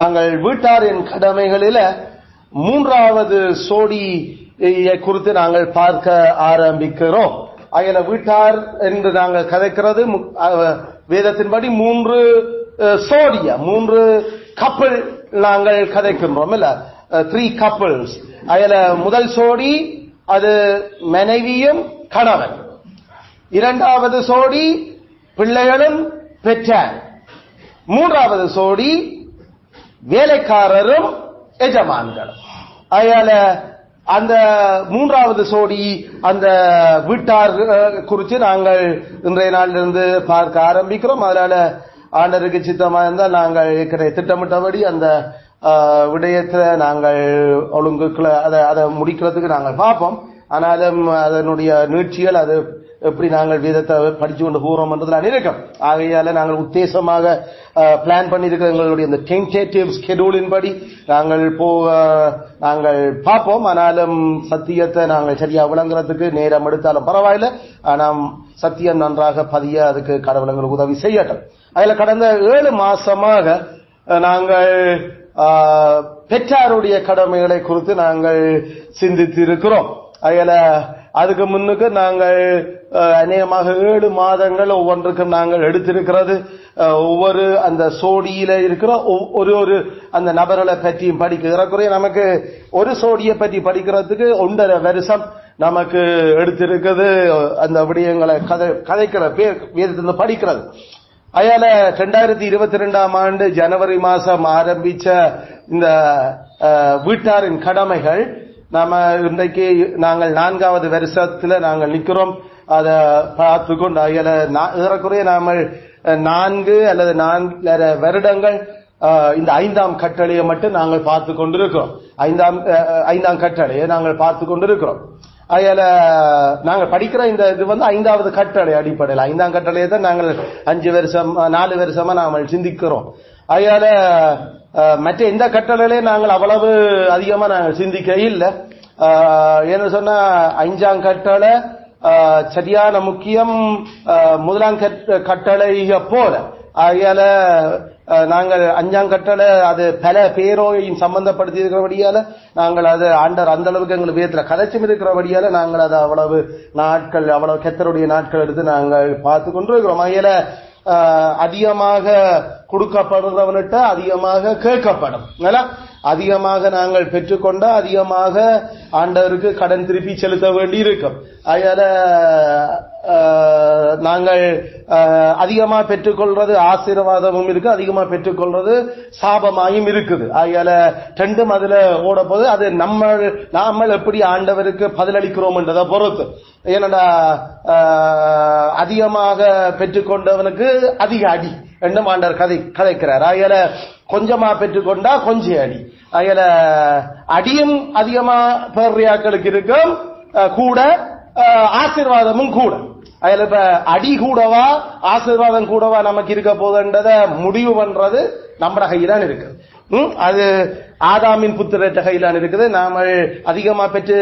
நாங்கள் வீட்டாரின் கடமைகளில மூன்றாவது சோடியை குறித்து நாங்கள் பார்க்க ஆரம்பிக்கிறோம். அயல வீட்டார் என்று நாங்கள் கதைக்கிறது வேதத்தின்படி மூன்று சோடிய மூன்று கப்பல் நாங்கள் கதைக்கின்றோம் இல்ல, 3 couples. அயல முதல் சோடி அது மனைவியும் கணவன், இரண்டாவது சோடி பிள்ளைகளும் பெற்றார், மூன்றாவது சோடி வேலைக்காரரும் எஜமான்களும். அயால அந்த மூன்றாவது சோடி அந்த வீட்டார் குறித்து நாங்கள் இன்றைய நாளிலிருந்து பார்க்க ஆரம்பிக்கிறோம். அதனால ஆண்டருக்கு சித்தமா இருந்தால் நாங்கள் திட்டமிட்டபடி அந்த விடயத்தை நாங்கள் ஒழுங்குக்குள்ள அதை முடிக்கிறதுக்கு நாங்கள் பார்ப்போம். ஆனாலும் அதனுடைய நீட்சிகள் அது எப்படி நாங்கள் வேதத்தை படிச்சு கொண்டு போறோம் என்றதுல இருக்கும். ஆகையால நாங்கள் உத்தேசமாக பிளான் பண்ணியிருக்கிற எங்களுடைய இந்த டென்டேட்டிவ் ஸ்கெடியூலின் படி நாங்கள் பார்ப்போம். ஆனாலும் சத்தியத்தை நாங்கள் சரியா விளங்குறதுக்கு நேரம் எடுத்தாலும் பரவாயில்ல. ஆனால் சத்தியம் நன்றாக பதிய அதுக்கு கடவுள் எங்களுக்கு உதவி செய்யட்டும். அதில் கடந்த 7 மாசமாக நாங்கள் பெற்றாருடைய கடமைகளை குறித்து நாங்கள் சிந்தித்து இருக்கிறோம். அதில் அதுக்கு முன்னுக்கு நாங்கள் அநேகமாக 7 மாதங்கள் ஒவ்வொன்றுக்கும் நாங்கள் எடுத்திருக்கிறது. ஒவ்வொரு அந்த சோடியில இருக்கிற ஒரு அந்த நபர்களை பற்றி படிக்கிறக்குறைய நமக்கு ஒரு சோடியை பற்றி படிக்கிறதுக்கு 1.5 வருஷம் நமக்கு எடுத்திருக்கிறது. அந்த விடயங்களை கதைக்கிற வேதத்திலிருந்து படிக்கிறது. அயால 2022ஆம் ஆண்டு ஜனவரி மாசம் ஆரம்பிச்ச இந்த வீட்டாரின் கடமைகள் நாம இன்றைக்கு நாங்கள் 4வது வருஷத்துல நாங்கள் நிக்கிறோம். அதை பார்த்துக்கொண்டு அயல ஏறக்குறைய நாம 4 அல்லது 4.5 வருடங்கள் இந்த 5ஆம் கட்டளையை மட்டும் நாங்கள் பார்த்து கொண்டிருக்கிறோம். 5ஆம் கட்டளையை நாங்கள் பார்த்து கொண்டிருக்கிறோம். அயல நாங்கள் படிக்கிற இந்த இது 5வது கட்டளை அடிப்படையில் 5ஆம் கட்டளையை தான் நாங்கள் 4 வருஷமா நாங்கள் சிந்திக்கிறோம். அயால மற்ற எந்த கட்டளையிலே நாங்கள் அவ்வளவு அதிகமா நாங்கள் சிந்திக்க இல்லை. என்ன சொன்னா 5ஆம் கட்டளை சரியான முக்கியம், முதலாம் கட்டளை போல. ஆகையால நாங்கள் 5ஆம் கட்டளை அது பல பேரோயும் சம்பந்தப்படுத்தி இருக்கிறபடியால நாங்கள் அது ஆண்டர் அந்த அளவுக்கு எங்களுக்கு வேதத்துல கதைச்சும் இருக்கிறபடியால நாங்கள் அதை அவ்வளவு நாட்கள் அவ்வளவு கர்த்தருடைய நாட்கள் எடுத்து நாங்கள் பார்த்து கொண்டிருக்கிறோம். ஆகையால அதிகமாக கொடுக்கப்படுறவன்கிட்ட அதிகமாக கேட்கப்படும். அதிகமாக நாங்கள் பெற்றுக்கொண்ட அதிகமாக ஆண்டவருக்கு கடன் திருப்பி செலுத்த வேண்டி இருக்கும். அதனால நாங்கள் அதிகமா பெற்றுக்கொள்றது ஆசீர்வாதமும் இருக்கு, அதிகமா பெற்றுக்கொள்றது சாபமாயும் இருக்குது. அதனால ரெண்டும் அதுல ஓட போது அது நம்ம எப்படி ஆண்டவருக்கு பதிலளிக்கிறோம் என்றதை பொறுத்து. ஏனடா அதிகமாக பெற்றுக்கொண்டவனுக்கு அதிக அடி என்னும் ஆண்டவர் கதைக்கிறார். அதனால கொஞ்சமா பெற்றுக்கொண்டா கொஞ்சம் அடி. அதனால அடியும் அதிகமா பேர்றியாக்களுக்கு இருக்கும், கூட ஆசீர்வாதமும் கூட. அதுல இப்ப அடி கூடவா ஆசீர்வாதம் கூடவா நமக்கு இருக்க போதுன்றத முடிவு பண்றது நம்ம கையிலான் இருக்கு. அது ஆதாமின் புத்திரட்ட கையிலான் இருக்குது. நாம அதிகமா பெற்று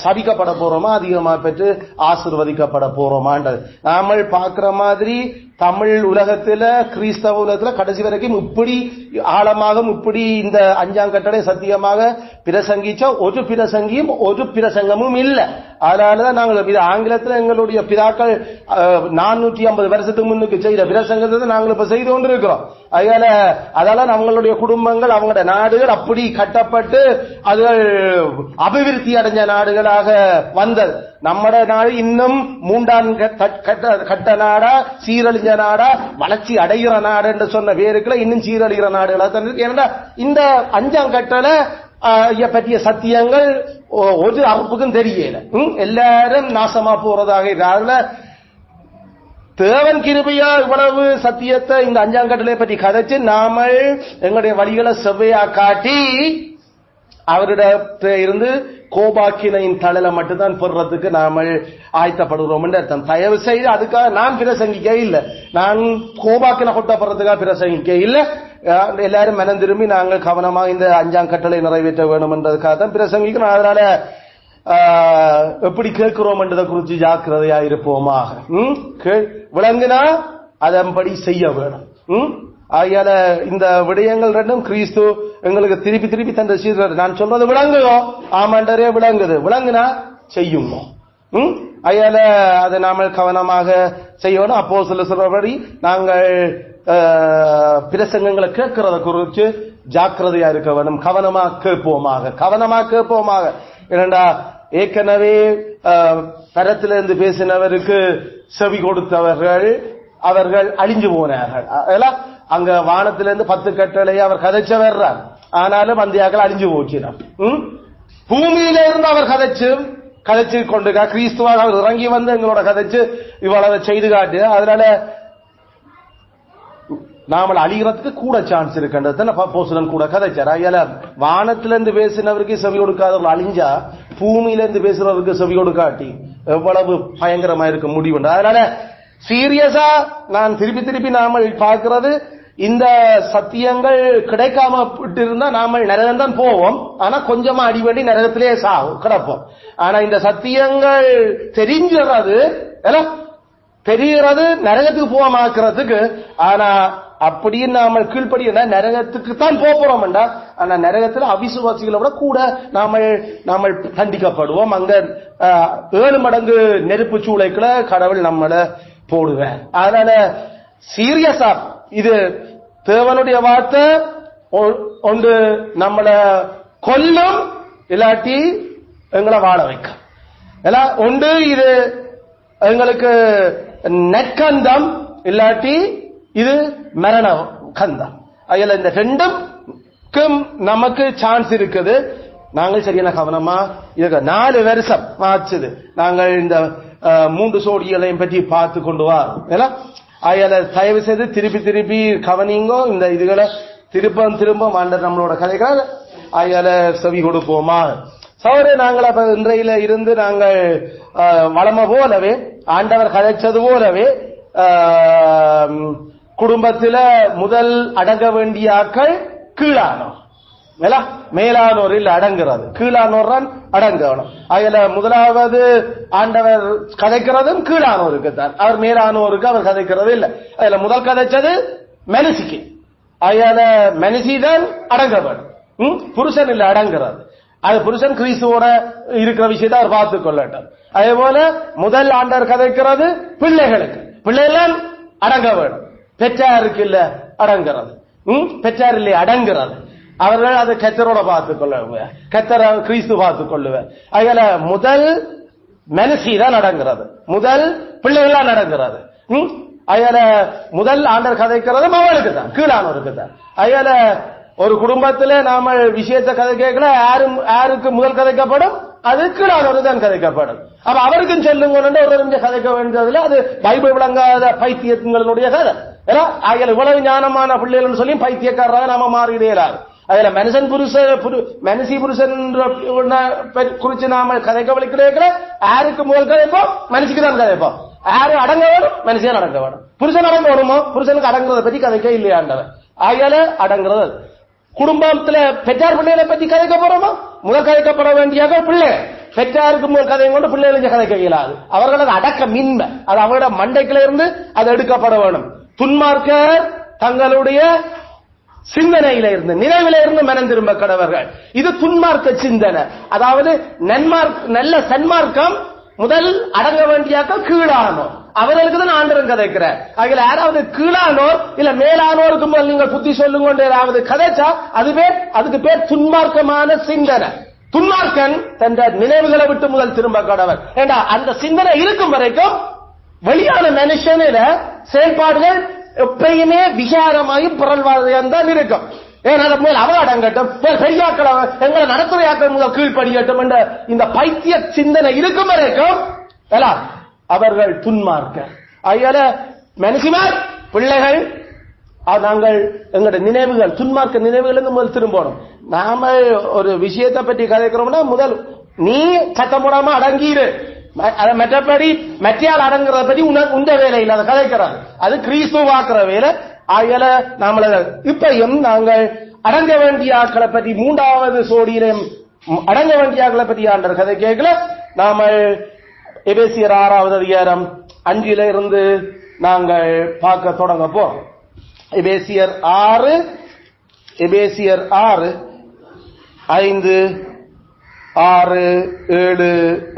சபிக்கப்பட போறோமா அதிகமா பெற்று ஆசீர்வதிக்கப்பட போறோமான்றது நாம பாக்குற மாதிரி தமிழ் உலகத்துல கிறிஸ்தவ உலகத்துல கடைசி வரைக்கும் இப்படி ஆழமாக இப்படி இந்த 5ஆம் கட்டளை சத்தியமாக பிரசங்கிச்ச ஒரு பிரசங்கியும் ஒரு பிரசங்கமும் இல்லை. அதனாலதான் நாங்கள் இது ஆங்கிலத்தில் எங்களுடைய பிதாக்கள் 450 வருஷத்துக்கு முன்னுக்கு செய்த பிரசங்கத்தை நாங்கள் இப்ப செய்து கொண்டிருக்கிறோம். அதால நம்மளுடைய குடும்பங்கள் அவங்களோட நாடுகள் அப்படி கட்டப்பட்டு அதுகள் அபிவிருத்தி அடைஞ்ச நாடுகளாக வந்தது. நம்மட நாடு இன்னும் 3ஆம் கட்ட நாடா சீரழிஞ்ச நாடா வளர்ச்சி அடைகிற நாடு என்று சொன்ன பேருக்குள்ள இன்னும் சீரழிகிற நாடுகளாக தான் இருக்கு. ஏன்னா இந்த 5ஆம் கட்டளை பற்றிய சத்தியங்கள் ஒரு அறுப்புக்கும் தெரியல. எல்லாரும் நாசமா போறதாக இருக்காங்க. தேவன் கிருபையா இவ்வளவு சத்தியத்தை இந்த 5ஆம் கட்டளை பற்றி கதைச்சு நாம எங்களுடைய வழிகளை செவ்வையா காட்டி அவரிடத்த இருந்து கோபாக்கினையின் தளல மட்டும்தான் பெறறதுக்கு நாம ஆயத்தப்படுகிறோம் என்று அர்த்தம். தயவு செய்து அதுக்காக நான் பிரசங்கிக்க இல்லை, நான் கோபாக்கினை கொட்டப்படுறதுக்காக பிரசங்கிக்க இல்லை. எல்லாரும் மனம் திரும்பி நாங்கள் கவனமாக இந்த 5ஆம் கட்டளை நிறைவேற்ற வேண்டும் என்றதுக்காக தான் பிரசங்கிக்கிறோம். அதனால எப்படி கேட்கிறோம் என்றதை குறித்து ஜாக்கிரதையா இருப்போமாக. விளங்குனா அதன்படி செய்ய வேணும். ஆகையால இந்த விடயங்கள் ரெண்டும் கிறிஸ்து எங்களுக்கு திருப்பி திருப்பி தந்த சீர்றாரு. நான் சொல்றது விளங்குதோ? ஆமாண்டரே விளங்குது. விளங்குனா செய்யுங்க. ஆகையால அதை நாம கவனமாக செய்யணும். அப்போஸ்தலர் சொல்றபடி நாங்கள் பிரசங்கங்களை கேட்கிறத குறித்து ஜாக்கிரதையா இருக்க வேண்டும். கவனமாக கேட்போமாக. ஏனென்றா ஏற்கனவே பரத்திலிருந்து பேசினவருக்கு செவி கொடுத்தவர்கள் அவர்கள் அழிஞ்சு போனார்கள். அங்க வானத்திலிருந்து 10 கட்டளையை அவர் கதைச்ச வர்றார். ஆனாலும் அந்தியாக்கள் அழிஞ்சு போச்சினார். பூமியில இருந்து அவர் கதைச்சு கொண்டு கிறிஸ்துவாக அவர் இறங்கி வந்து எங்களோட கதைச்சு இவ்வளவு செய்து காட்டு. அதனால நாமல் அழிகிறதுக்கு கூட சான்ஸ் இருக்கின்றது. அப்போஸ்தலன் கூட கதைச்சார். ஐயால வானத்திலிருந்து பேசினவருக்கு செவி கொடுக்காதவர்கள் அழிஞ்சா பூமியிலிருந்து பேசுறவருக்கு செவி கொடுக்காட்டி எவ்வளவு பயங்கரமா இருக்க முடிவு. அதனால சீரியஸா நான் திருப்பி நாம பார்க்கிறது, இந்த சத்தியங்கள் கிடைக்காம இருந்தா நாம நரகம் தான் போவோம். ஆனா கொஞ்சமா அடி வேண்டி நரகத்திலே கிடப்போம். ஆனா இந்த சத்தியங்கள் தெரிகிறது நரகத்துக்கு போவாமாக்குறதுக்கு. ஆனா அப்படியே நாம கீழ்படி நரகத்துக்கு தான் போறோம். ஆனா நரகத்துல அவிசுவாசிகளை விட கூட நாம தண்டிக்கப்படுவோம். அங்க 7 மடங்கு நெருப்பு சூளைக்குள்ள கடவுள் நம்மள போடுவேன். அதனால சீரியஸா இது தேவனுடைய வார்த்தை ஒன்று நம்மள கொல்லும், இல்லாட்டி எங்களை வாழ வைக்க. ஒன்று இது எங்களுக்கு நெற்கந்தம், இல்லாட்டி இது மரண கந்தம். அதில் இந்த ரெண்டுக்கும் நமக்கு சான்ஸ் இருக்குது. நாங்கள் சரியான கவனமா இருக்க. 4 வருஷம் ஆச்சுது நாங்கள் இந்த 3 சோடிகளையும் பற்றி பார்த்து கொண்டு வரோம். அயல தயவு செய்து திருப்பி கவனிங்கோ. இந்த இதுகளை திரும்ப ஆண்டவர் நம்மளோட கதைகள் அயல செவி கொடுப்போமா. சௌரே நாங்கள் அப்ப இன்றையில இருந்து நாங்கள் வளம போலவே ஆண்டவர் கதைச்சது போலவே குடும்பத்தில முதல் அடங்க வேண்டிய ஆக்கள் கீழானோர். மேலானோர் இல்ல அடங்குறது, கீழானோர் தான் அடங்கணும். அதுல முதலாவது ஆண்டவர் கதைக்கிறதும் கீழானோருக்கு தான். அவர் மேலானோருக்கு அவர் கதைக்கிறது இல்ல. அதுல முதல் கதைச்சது மனுஷிக்கு. அதுல மனுஷி தான் அடங்க வேணும், புருஷன் இல்ல அடங்குறது. அது புருஷன் கிறிஸ்துவோட இருக்கிற விஷயத்தை அவர் பார்த்துக் கொள்ளட்டும். அதே போல முதல் ஆண்டவர் கதைக்கிறது பிள்ளைகளுக்கு. பிள்ளைகள் அடங்க வேணும். பெற்றாருக்கு இல்ல அடங்குறது, பெற்றார் இல்லை அடங்குறது. அவர்கள் அதை கத்தரோட பார்த்துக் கொள்ளுவேன், கத்தர கிறிஸ்து பார்த்துக் கொள்ளுவேன். அதனால முதல் மனுஷி தான் அடங்குறது, முதல் பிள்ளைகள் அடங்குறது. அதனால முதல் ஆண்டர் கதைக்கிறது அவளுக்கு தான், கீழானவருக்கு தான். அதனால ஒரு குடும்பத்தில் நாம விஷயத்தை கதை கேட்கல, யாருக்கு முதல் கதைக்கப்படும்? அது கீழானவருக்கு தான் கதைக்கப்படும். அப்ப அவருக்கும் சொல்லுங்க ஒரு கதைக்க வேண்டியதுல அது பைபிள் விளங்காத பைத்தியங்களுடைய கதை. ஆகிய இவ்வளவு ஞானமான பிள்ளைகள் சொல்லி பைத்தியக்காரராக நாம மாறிடையலாது. அதுல மனுஷி புருஷன் குறிச்சு நாம கதைக்க வலிக்கிறேன். யாருக்கு முதல் கதைப்போம்? மனுஷிக்கு தான் கதைப்போம். யாரு அடங்க வேணும்? மனுஷன் அடங்க வேணும். புருஷன் அடங்க வேணுமோ? புருஷனுக்கு அடங்குறத பத்தி கதைக்க இல்லையாண்டவன். ஆகையால அடங்குறது. குடும்பத்துல பெற்றார் பிள்ளைகளை பத்தி கதைக்க போறோமா? முதல் கதைக்கப்பட வேண்டிய பிள்ளை. பெற்றாருக்கு முதல் கதையை கொண்டு பிள்ளைகளுக்கு கதைக்க இயலாது. அவர்களது அடக்க மின்மை அது அவரோட மண்டைக்குள்ள இருந்து அது எடுக்கப்பட வேணும். துன்மார்க்கர் தங்களுடைய சிந்தனையில இருந்து, நினைவில இருந்து மனம் திரும்ப கடவர்கள். இது துன்மார்க்க சிந்தனை. அதாவது நல்ல சன்மார்க்கம் முதல் அடங்க வேண்டியாக்கள் கீழானோர், அவர்களுக்கு தான் ஆண்டவன் கதைக்கிறார். அதில் யாராவது கீழானோர் இல்ல மேலானோருக்கு முதல் நீங்கள் புத்தி சொல்லுங்க ஏதாவது கதைச்சா அதுக்கு பேர் துன்மார்க்கமான சிந்தனை. துன்மார்க்கன் தன் நினைவுகளை விட்டு முதல் திரும்ப கடவர். ஏண்டா அந்த சிந்தனை இருக்கும் வரைக்கும் வெளியான மனுஷனில செயல்பாடுகள் எப்பயுமே விகாரமாயும் புரள்வாதையும் தான் இருக்கும். ஏன்னா மேல் அவ அடங்கட்டும், பெரியாக்கள் எங்களை நடத்துறையாக்கள் முதல் கீழ்படியட்டும் என்ற இந்த பைத்திய சிந்தனை இருக்கும் வரைக்கும் அவர்கள் துன்மார்க்க. அதனால மனுஷிமார் பிள்ளைகள் நாங்கள் எங்களுடைய நினைவுகள் துன்மார்க்க நினைவுகளுக்கு முதல் திரும்பணும். நாம ஒரு விஷயத்தை பற்றி கதைக்கிறோம்னா முதல் நீ சத்தம் போடாம அடங்கிடு. மற்றபடி மற்றையால் அடங்குறத பற்றி உண்ட வேலை இல்லாத கதைக்கிறாங்க. அது கிறிஸ்துவ வாக்குற வேலை. ஆகல நாம இப்பயும் நாங்கள் அடங்க வேண்டிய ஆட்களை பற்றி 3வது சோடியிலும் அடங்க வேண்டிய ஆட்களை பற்றி ஆண்டர் கதை கேட்கல. நாம எபேசியர் 6வது அதிகாரம் 5 இருந்து நாங்கள் பார்க்க தொடங்க போறோம். எபேசியர் 6 5 6 7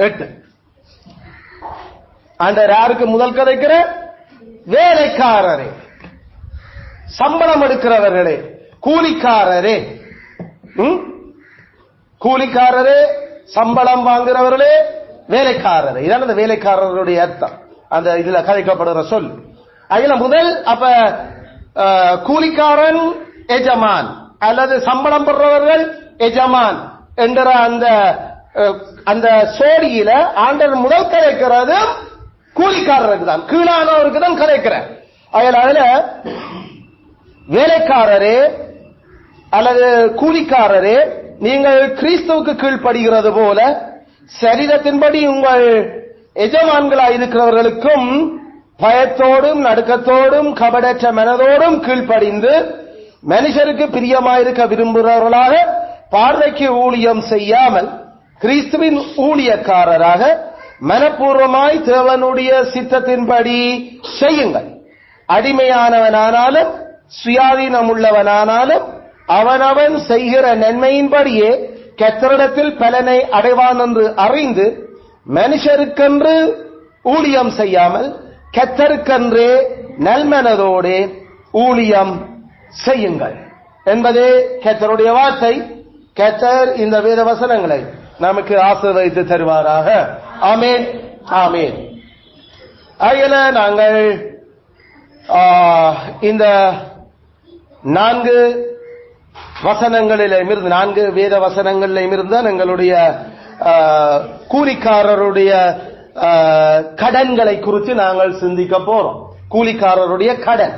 8. ஆண்டவர் யாருக்கு முதல் கதைக்கிற? வேலைக்காரரே, சம்பளம் எடுக்கிறவர்களே, கூலிக்காரரே, கூலிக்காரரே, சம்பளம் வாங்குறவர்களே, வேலைக்காரரே. இதான் அந்த வேலைக்காரருடைய அர்த்தம் அந்த இதுல கதைக்கப்படுகிற சொல். அதுல முதல் அப்ப கூலிக்காரன் எஜமான் அல்லது சம்பளம் பெறுறவர்கள் எஜமான் என்கிற அந்த சோடியில ஆண்டவர் முதல் கதைக்கிறது கூலிக்காரருக்கு தான், கீழானவருக்கு தான் கதைக்கிறார். அதுல வேலைக்காரரே அல்லது கூலிக்காரரே, நீங்கள் கிறிஸ்துவுக்கு கீழ்ப்படுகிறது போல சரீரத்தின்படி உங்கள் எஜமான்களாய் இருக்கிறவர்களுக்கும் பயத்தோடும் நடுக்கத்தோடும் கபடற்ற மனதோடும் கீழ்ப்படிந்து மனுஷருக்கு பிரியமாயிருக்க விரும்புகிறவர்களாக பார்வைக்கு ஊழியம் செய்யாமல் கிறிஸ்துவின் ஊழியக்காரராக மனப்பூர்வமாய் தேவனுடைய சித்தத்தின்படி செய்யுங்கள். அடிமையானவனானாலும் சுயாதீனம் உள்ளவனானாலும் அவனவன் செய்கிற நன்மையின்படியே கர்த்தரிடத்தில் பலனை அடைவான் என்று அறிந்து மனுஷருக்கென்று ஊழியம் செய்யாமல் கர்த்தருக்கென்றே நல்மனதோடு ஊழியம் செய்யுங்கள் என்பதே கர்த்தருடைய வார்த்தை. கர்த்தர் இந்த வேத வசனங்களை நமக்கு ஆசீர்வதித்து தருவாராக. ஆமென், ஆமென். ஆகையால நாங்கள் இந்த 4 வசனங்களிலும் இருந்து 4 வேத வசனங்களிலும் இருந்து எங்களுடைய கூலிக்காரருடைய கடன்களை குறித்து நாங்கள் சிந்திக்க போறோம். கூலிக்காரருடைய கடன்,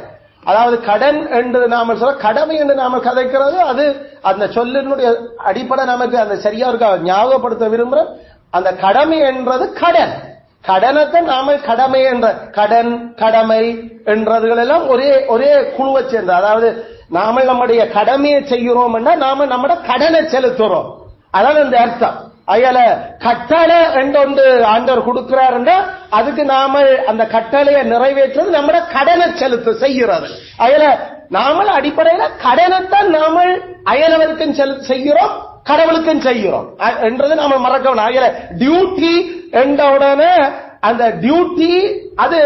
அதாவது கடன் என்று நாம சொல்ல, கடமை என்று நாம கதைக்கிறது, அது அந்த சொல்லினுடைய அடிப்படை நமக்கு அந்த சரியா இருக்க ஞாபகப்படுத்த விரும்புறோம். அந்த கடமை என்றது கடன், கடனத்தை நாம கடமை என்ற கடன் கடமை என்றதுகள் எல்லாம் ஒரே குழுவை சேர்ந்த, அதாவது நாம நம்முடைய கடமையை செய்கிறோம் நாம நம்மட கடனை செலுத்துறோம், அதான் அந்த அர்த்தம். அயல கட்டளை என்று ஆண்டவர் கொடுக்கிறார் என்றால் அதுக்கு நாம அந்த கட்டளையை நிறைவேற்றுறது நம்மட கடனை செலுத்த செய்கிறது. அயல நாம அடிப்படையில கடனைத்தான் நாம அயலவருக்கும் செய்கிறோம், கடவுளுக்கும் செய்கிறோம் என்றது நாம மறக்கணும். அயல டியூட்டி என்ற உடனே அந்த டியூட்டி அது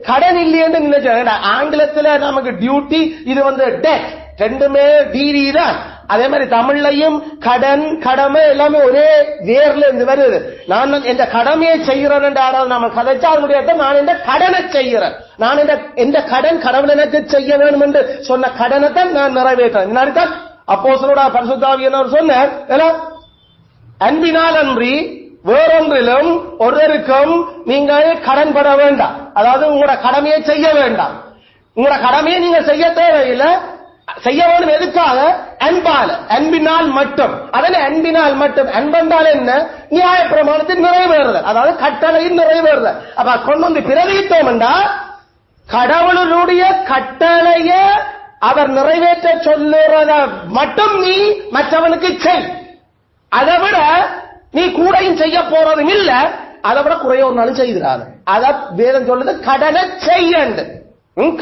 கடன் இல்லையென்று நினைச்ச. ஆங்கிலத்துல நமக்கு டியூட்டி இது டெட், ரெண்டுமே டிடி தான். அதே மாதிரி தமிழ்லையும் கடன் கடமை எல்லாமே ஒரே வேர்ல இருந்து வருது. நான் எந்த கடமையை செய்கிறேன் என்று யாராவது நம்ம கதைச்சா அதனுடைய நான் இந்த கடனை செய்கிறேன், நான் எந்த கடன் கடவுள் எனக்கு செய்ய வேண்டும் என்று சொன்ன கடனை தான் நான் நிறைவேற்றேன். அப்போஸ்தலரோட பரிசுத்த ஆவியானவர் சொன்னார், அன்பினால் அன்றி வேறொன்றிலும் ஒருவருக்கும் நீங்கள் கடன் பட வேண்டாம். அதாவது உங்களோட கடமையை செய்ய வேண்டாம், உங்களோட கடமையை நீங்க செய்ய தேவையில்லை, செய்ய வேண்டும். எதுக்காக? அன்பால, அன்பினால் மட்டும். அதனை அன்பினால் மட்டும். அன்பென்றால் என்ன? நியாய பிரமாணத்தின் நிறைவேறுதல், அதாவது கட்டளையின் நிறைவேறுதல். அப்ப கொண்டு பிரதித்தோம் என்றால் கடவுளுடைய கட்டளைய அவர் நிறைவேற்ற சொல்லுறத மட்டும் நீ மற்றவனுக்கு செய். அதை விட நீ கூடையும் செய்ய போறதும் இல்ல, அதை விட குறைய ஒரு நாளும் செய்கிறாரு. அத வேதம் சொல்லுது கடனை செய்யண்டு.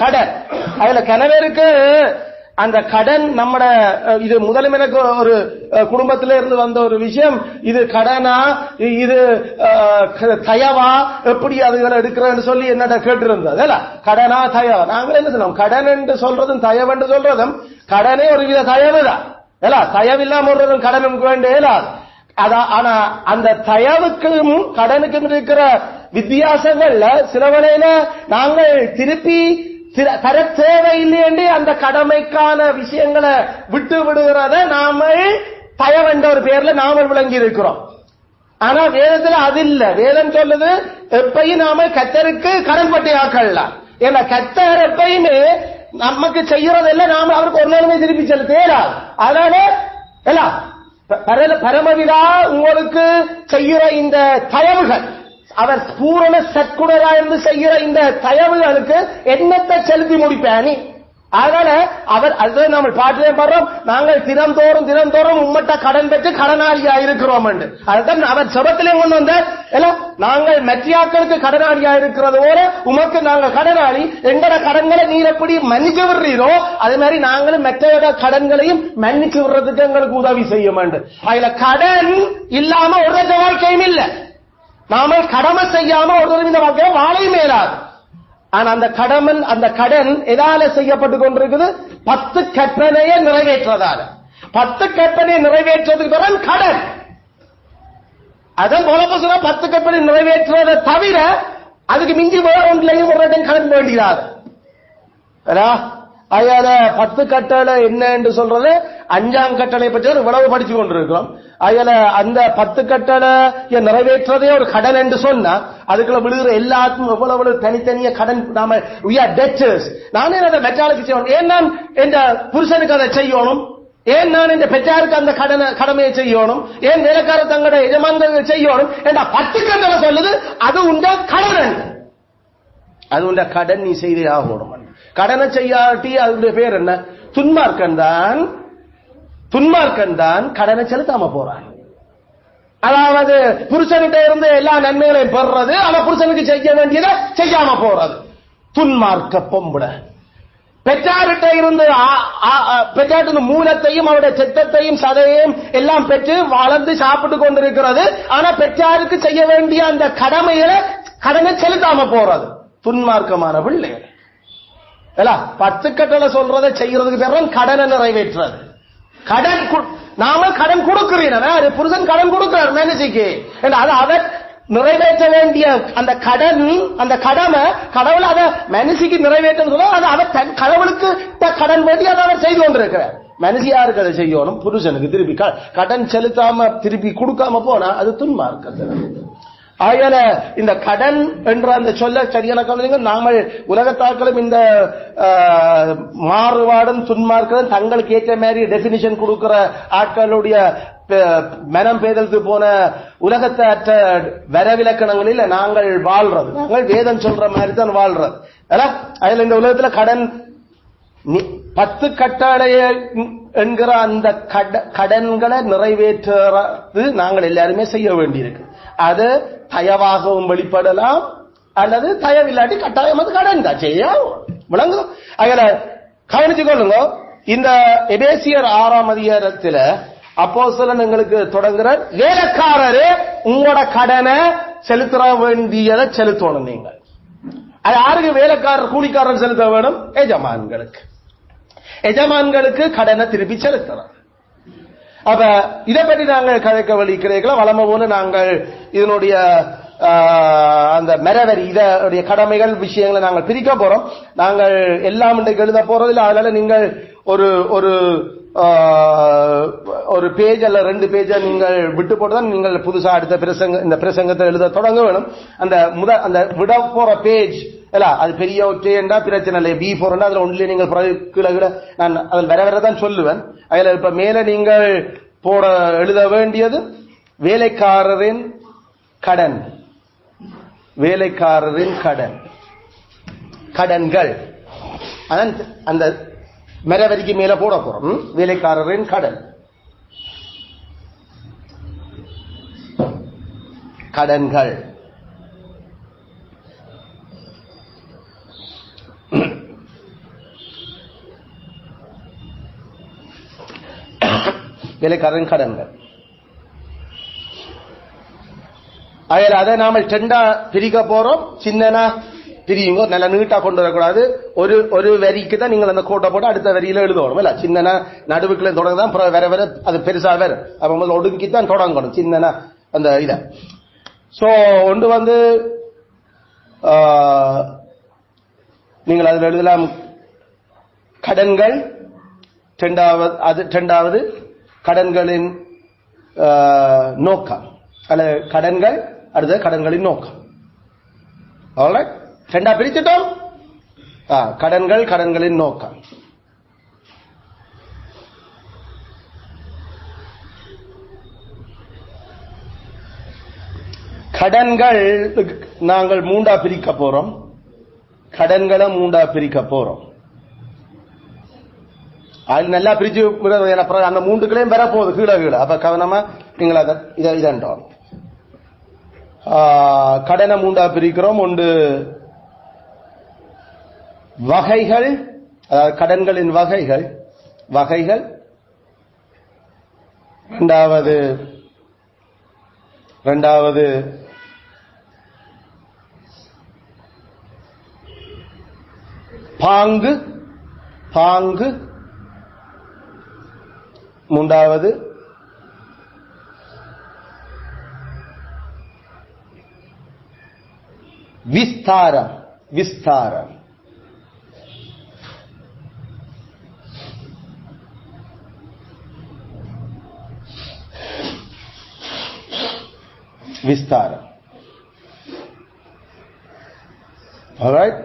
கடன் அதுல கணவருக்கு அந்த கடன் நம்மட இது முதலும் எனக்கு ஒரு குடும்பத்தில இருந்து வந்த ஒரு விஷயம். இது கடனா இது தயவா எப்படி அதுகளை எடுக்கிறேன்னு சொல்லி என்னட்ட கேட்டிருந்தது. கடனா தயவா? நாங்களே என்ன சொன்னோம், கடன் என்று சொல்றதும் தயவு என்று சொல்றதும் கடனே ஒரு வித தயவு தான். தயவில்லாம ஒரு கடன் வேண்டிய. ஆனா அந்த தயவுக்கும் கடனுக்கும் இருக்கிற வித்தியாசங்கள்ல சில வேளையில நாங்கள் திருப்பி தர தேவையில்லை என்று அந்த கடமைக்கான விஷயங்களை விட்டு விடுகிறத நாம தயவென்ற ஒரு பேர்ல நாம விளங்கி இருக்கிறோம். ஆனா வேதத்துல அது இல்ல. வேதம் சொல்லுது எப்பயும் நாம கர்த்தருக்கு கடன்பட்டு ஆக்கலாம். ஏன்னா கர்த்தர் எப்பயுமே நமக்கு செய்யறதெல்லாம் நாம அவருக்கு ஒரு நேரமே திருப்பி செலுத்த இயலாது. அதனால எல்லாம் பரமவிதா உங்களுக்கு செய்கிற இந்த தயவுகள், அவர் பூரண சற்குணரா இருந்து செய்கிற இந்த தயவுகளுக்கு என்னத்தை செலுத்தி முடிப்பானி? அதனால அவர் அதை நம்ம பாட்டிலே பாடுறோம், நாங்கள் தினந்தோறும் உம்மட்ட கடன் பெற்று கடனாளியா இருக்கிறோம் என்று. அதுதான் அவர் செபத்திலே கொண்டு வந்த நாங்கள் மெற்றியாக்களுக்கு கடனாளியா இருக்கிறது போல உமக்கு நாங்கள் கடனாளி, எங்கட கடன்களை நீர் எப்படி மன்னிச்சு விடுறீரோ அதே மாதிரி நாங்களும் மற்ற கடன்களையும் மன்னிச்சு விடுறதுக்கு எங்களுக்கு உதவி செய்யும் என்று. அதுல கடன் இல்லாம ஒரு வாழ்க்கையும் இல்லை. நாம கடமை செய்யாம ஒரு இந்த வாழ்க்கையை வாழை மேலாது. ஆனா அந்த கடன் எதால செய்யப்பட்டு கொண்டிருக்குது? 10 கற்பனையை நிறைவேற்றதால. 10 கற்பனையை நிறைவேற்றதுக்கு பிறகு கடன். அதன் போல 10 கற்பனை நிறைவேற்றுவதை தவிர அதுக்கு மிஞ்சி வேற ஒன்றிலையும் ஒரு கடன் வேண்டியது. அதால 10 கட்டளை என்ன என்று சொல்றது, 5ஆம் கட்டளை பற்றி இவ்வளவு படிச்சு கொண்டிருக்கிறோம். அதுல அந்த 10 கட்டளை நிறைவேற்றதே ஒரு கடன் என்று சொன்னா அதுக்குள்ள விழுகிற எல்லாத்துக்கும் எவ்வளவு தனித்தனிய கடன். நாம we are debtors. நானே அதை மெட்டாலிக்கு செய்யணும், ஏன் நான் என்ற புருஷனுக்கு அதை செய்யணும், ஏன் நான் இந்த பெற்றாருக்கு அந்த கடமையை செய்யணும், ஏன் வேலைக்கார தங்களோட எஜமான்கள் செய்யணும் என்ற 10 கட்டளை சொல்லுது. அது உண்ட கடன், அது உண்ட கடன் நீ செய்தே ஆகணும். கடனை செய்யாட்டி அதனுடைய பேர் என்ன? துன்மார்க்கன் தான் கடனை செலுத்தாம போறான். அதாவது புருஷன்கிட்ட இருந்து எல்லா நன்மைகளையும் பெறுறது, ஆனா புருஷனுக்கு செய்ய வேண்டியதை செய்யாம போறது துன்மார்க்க பொம்புட. பெற்றார்கிட்ட இருந்து பெற்றாட்டு மூலத்தையும் அவருடைய செத்தத்தையும் சதையையும் எல்லாம் பெற்று வளர்ந்து சாப்பிட்டு கொண்டிருக்கிறது, ஆனா பெற்றாருக்கு செய்ய வேண்டிய அந்த கடனை செலுத்தாம போறது துன்மார்க்கமான பிள்ளைகள். 10 கட்டளை சொல்றதை செய்யறதுக்கு பேர் கடனை நிறைவேற்றுறது. கடன் நாம கடன் கொடுக்கிறீங்க, புருஷன் கடன் கொடுக்கிறார் மேனேஜிக்கு, அது அவர் நிறைவேற்ற வேண்டிய அந்த கடன், அந்த கடமை கடவுள் அதை மனுஷிக்கு நிறைவேற்ற சொல்ல, அது அவர் கடவுளுக்கு கடன் வேண்டி அதை அவர் செய்து கொண்டிருக்கிறார். மனுஷி யாருக்கு அதை செய்யணும்? புருஷனுக்கு. திருப்பி கடன் செலுத்தாம திருப்பி கொடுக்காம போனா அது துன்மார்க்கம். ஆகையால இந்த கடன் என்ற அந்த சொல்ல சரியான கவனிங்க. நாமல் உலகத்தாக்களும் இந்த மாறுபாடும் துன்மார்க்கம் தங்களுக்கு ஏற்ற மாதிரி டெபினிஷன் கொடுக்கிற ஆட்களுடைய மனம் பேதலுக்கு போன உலகத்த வரவிலக்கணங்களில் நாங்கள் வாழ்றது, நாங்கள் வேதம் சொல்ற மாதிரி தான் வாழ்றது. அதுல இந்த உலகத்துல கடன் 10 கட்டளைய என்கிற அந்த கடன்களை நிறைவேற்றது நாங்கள் எல்லாருமே செய்ய வேண்டியிருக்கு. அது தயவாகவும் வெளிப்படலாம், அல்லது தயவில்லாட்டி கட்டாயம் அது கடன் தான் செய்ய விளங்கும். அதில் கவனிச்சு கொள்ளுங்க, இந்த எபேசியர் 6ஆம் அதிகாரத்தில் அப்போஸ்தலன் எங்களுக்கு தொடங்குற வேலைக்காரரு உங்களோட கடனை செலுத்த வேண்டியதை செலுத்தணும். நீங்கள் அது யாருக்கு? வேலைக்காரர் கூலிக்காரர் செலுத்த வேணும்? எஜமான்களுக்கு கடனை திருப்பி செலுத்தலாம். அப்ப இதை பற்றி நாங்கள் கதைக்க வலிக்கிறீர்களா? வளம போல நாங்கள் இதனுடைய அந்த மெரவரி இதனுடைய கடமைகள் விஷயங்களை நாங்கள் பிரிக்க போறோம். நாங்கள் எல்லாம் இன்றைக்கு எழுத போறதில்லை. அதனால நீங்கள் ஒரு பேஜ் அல்ல 2 பேஜை நீங்கள் விட்டு போட்டுதான் நீங்கள் புதுசா அடுத்த இந்த பிரசங்கத்தை எழுத தொடங்க வேணும். அந்த விட போற பேஜ் அது பெரிய ஒற்றா பிரச்சனை இல்லை. B4 அதுல ஒன்றிலே நீங்கள் கீழே நான் அதில் வரதான் சொல்லுவேன். அதுல இப்ப மேல நீங்கள் எழுத வேண்டியது வேலைக்காரரின் கடன், வேலைக்காரரின் கடன்கள். அதான் அந்த மெரவரிக்கு மேல போட போறோம். வேலைக்காரரின் கடன்கள். வேலைக்காரரின் கடன்கள். அதை நாம 2ஆ பிரிக்க போறோம். சின்னனா பிரியுங்க, நல்ல நீட்டா கொண்டு வரக்கூடாது. ஒரு வரிக்கு தான் நீங்கள் அந்த கோட்டை போட்டு அடுத்த வரியில எழுதணும். இல்ல சின்னனா நடுவுக்குள்ள தொடங்கதான் வேற அது பெருசா வேற. அப்ப ஒடுங்கித்தான் தொடங்கணும் சின்னனா அந்த இத. சோ ஒன்று நீங்கள் அதில் எழுதலாம் கடன்கள். இரண்டாவது கடன்களின் நோக்கம், அல்லது கடன்கள், அடுத்த கடன்களின் நோக்கம். ஆல்ரைட், 2ஆ பிரிச்சுட்டோம். கடன்கள், கடன்களின் நோக்கம். கடன்கள் நாங்கள் 3ஆ பிரிக்க போறோம். கடன்களை 3ஆ பிரிக்க போறோம். அது நல்லா பிரிச்சு அந்த 3 கிளையும் பெற போகுது கீழே கீழே. அப்ப கவனமா நீங்கள் அதை இதன்றோம். கடனை 3ஆ பிரிக்கிறோம். ஒன்று வகைகள், அதாவது கடன்களின் வகைகள். இரண்டாவது பாங்கு. மூன்றாவது விஸ்தாரம். All right.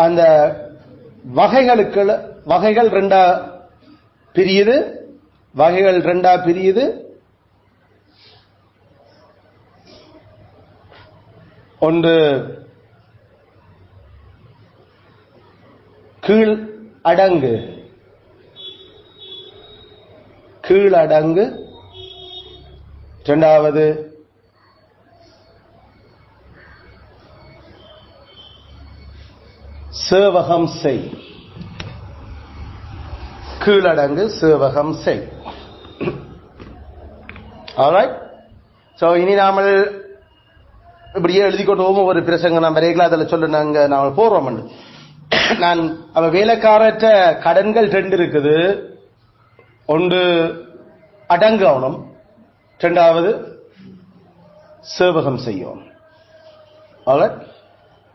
அந்த வகைகள் ரெண்டா பிரியுது. ஒன்று கீழ் அடங்கு. இரண்டாவது சேவகம் செய். கீழடங்கு சேவகம் செய். ஆல்ரைட். சோ இனி நாமல் இப்படியே எழுதி கொண்டு போவோம். ஒரு பிரசங்க நாம் வரைகளை அதில் சொல்ல நாங்கள் போடுறோம். நான் அவ வேலைக்காரற்ற கடன்கள் 2 இருக்குது. ஒன்று அடங்கணும், இரண்டாவது சேவகம் செய்யும்.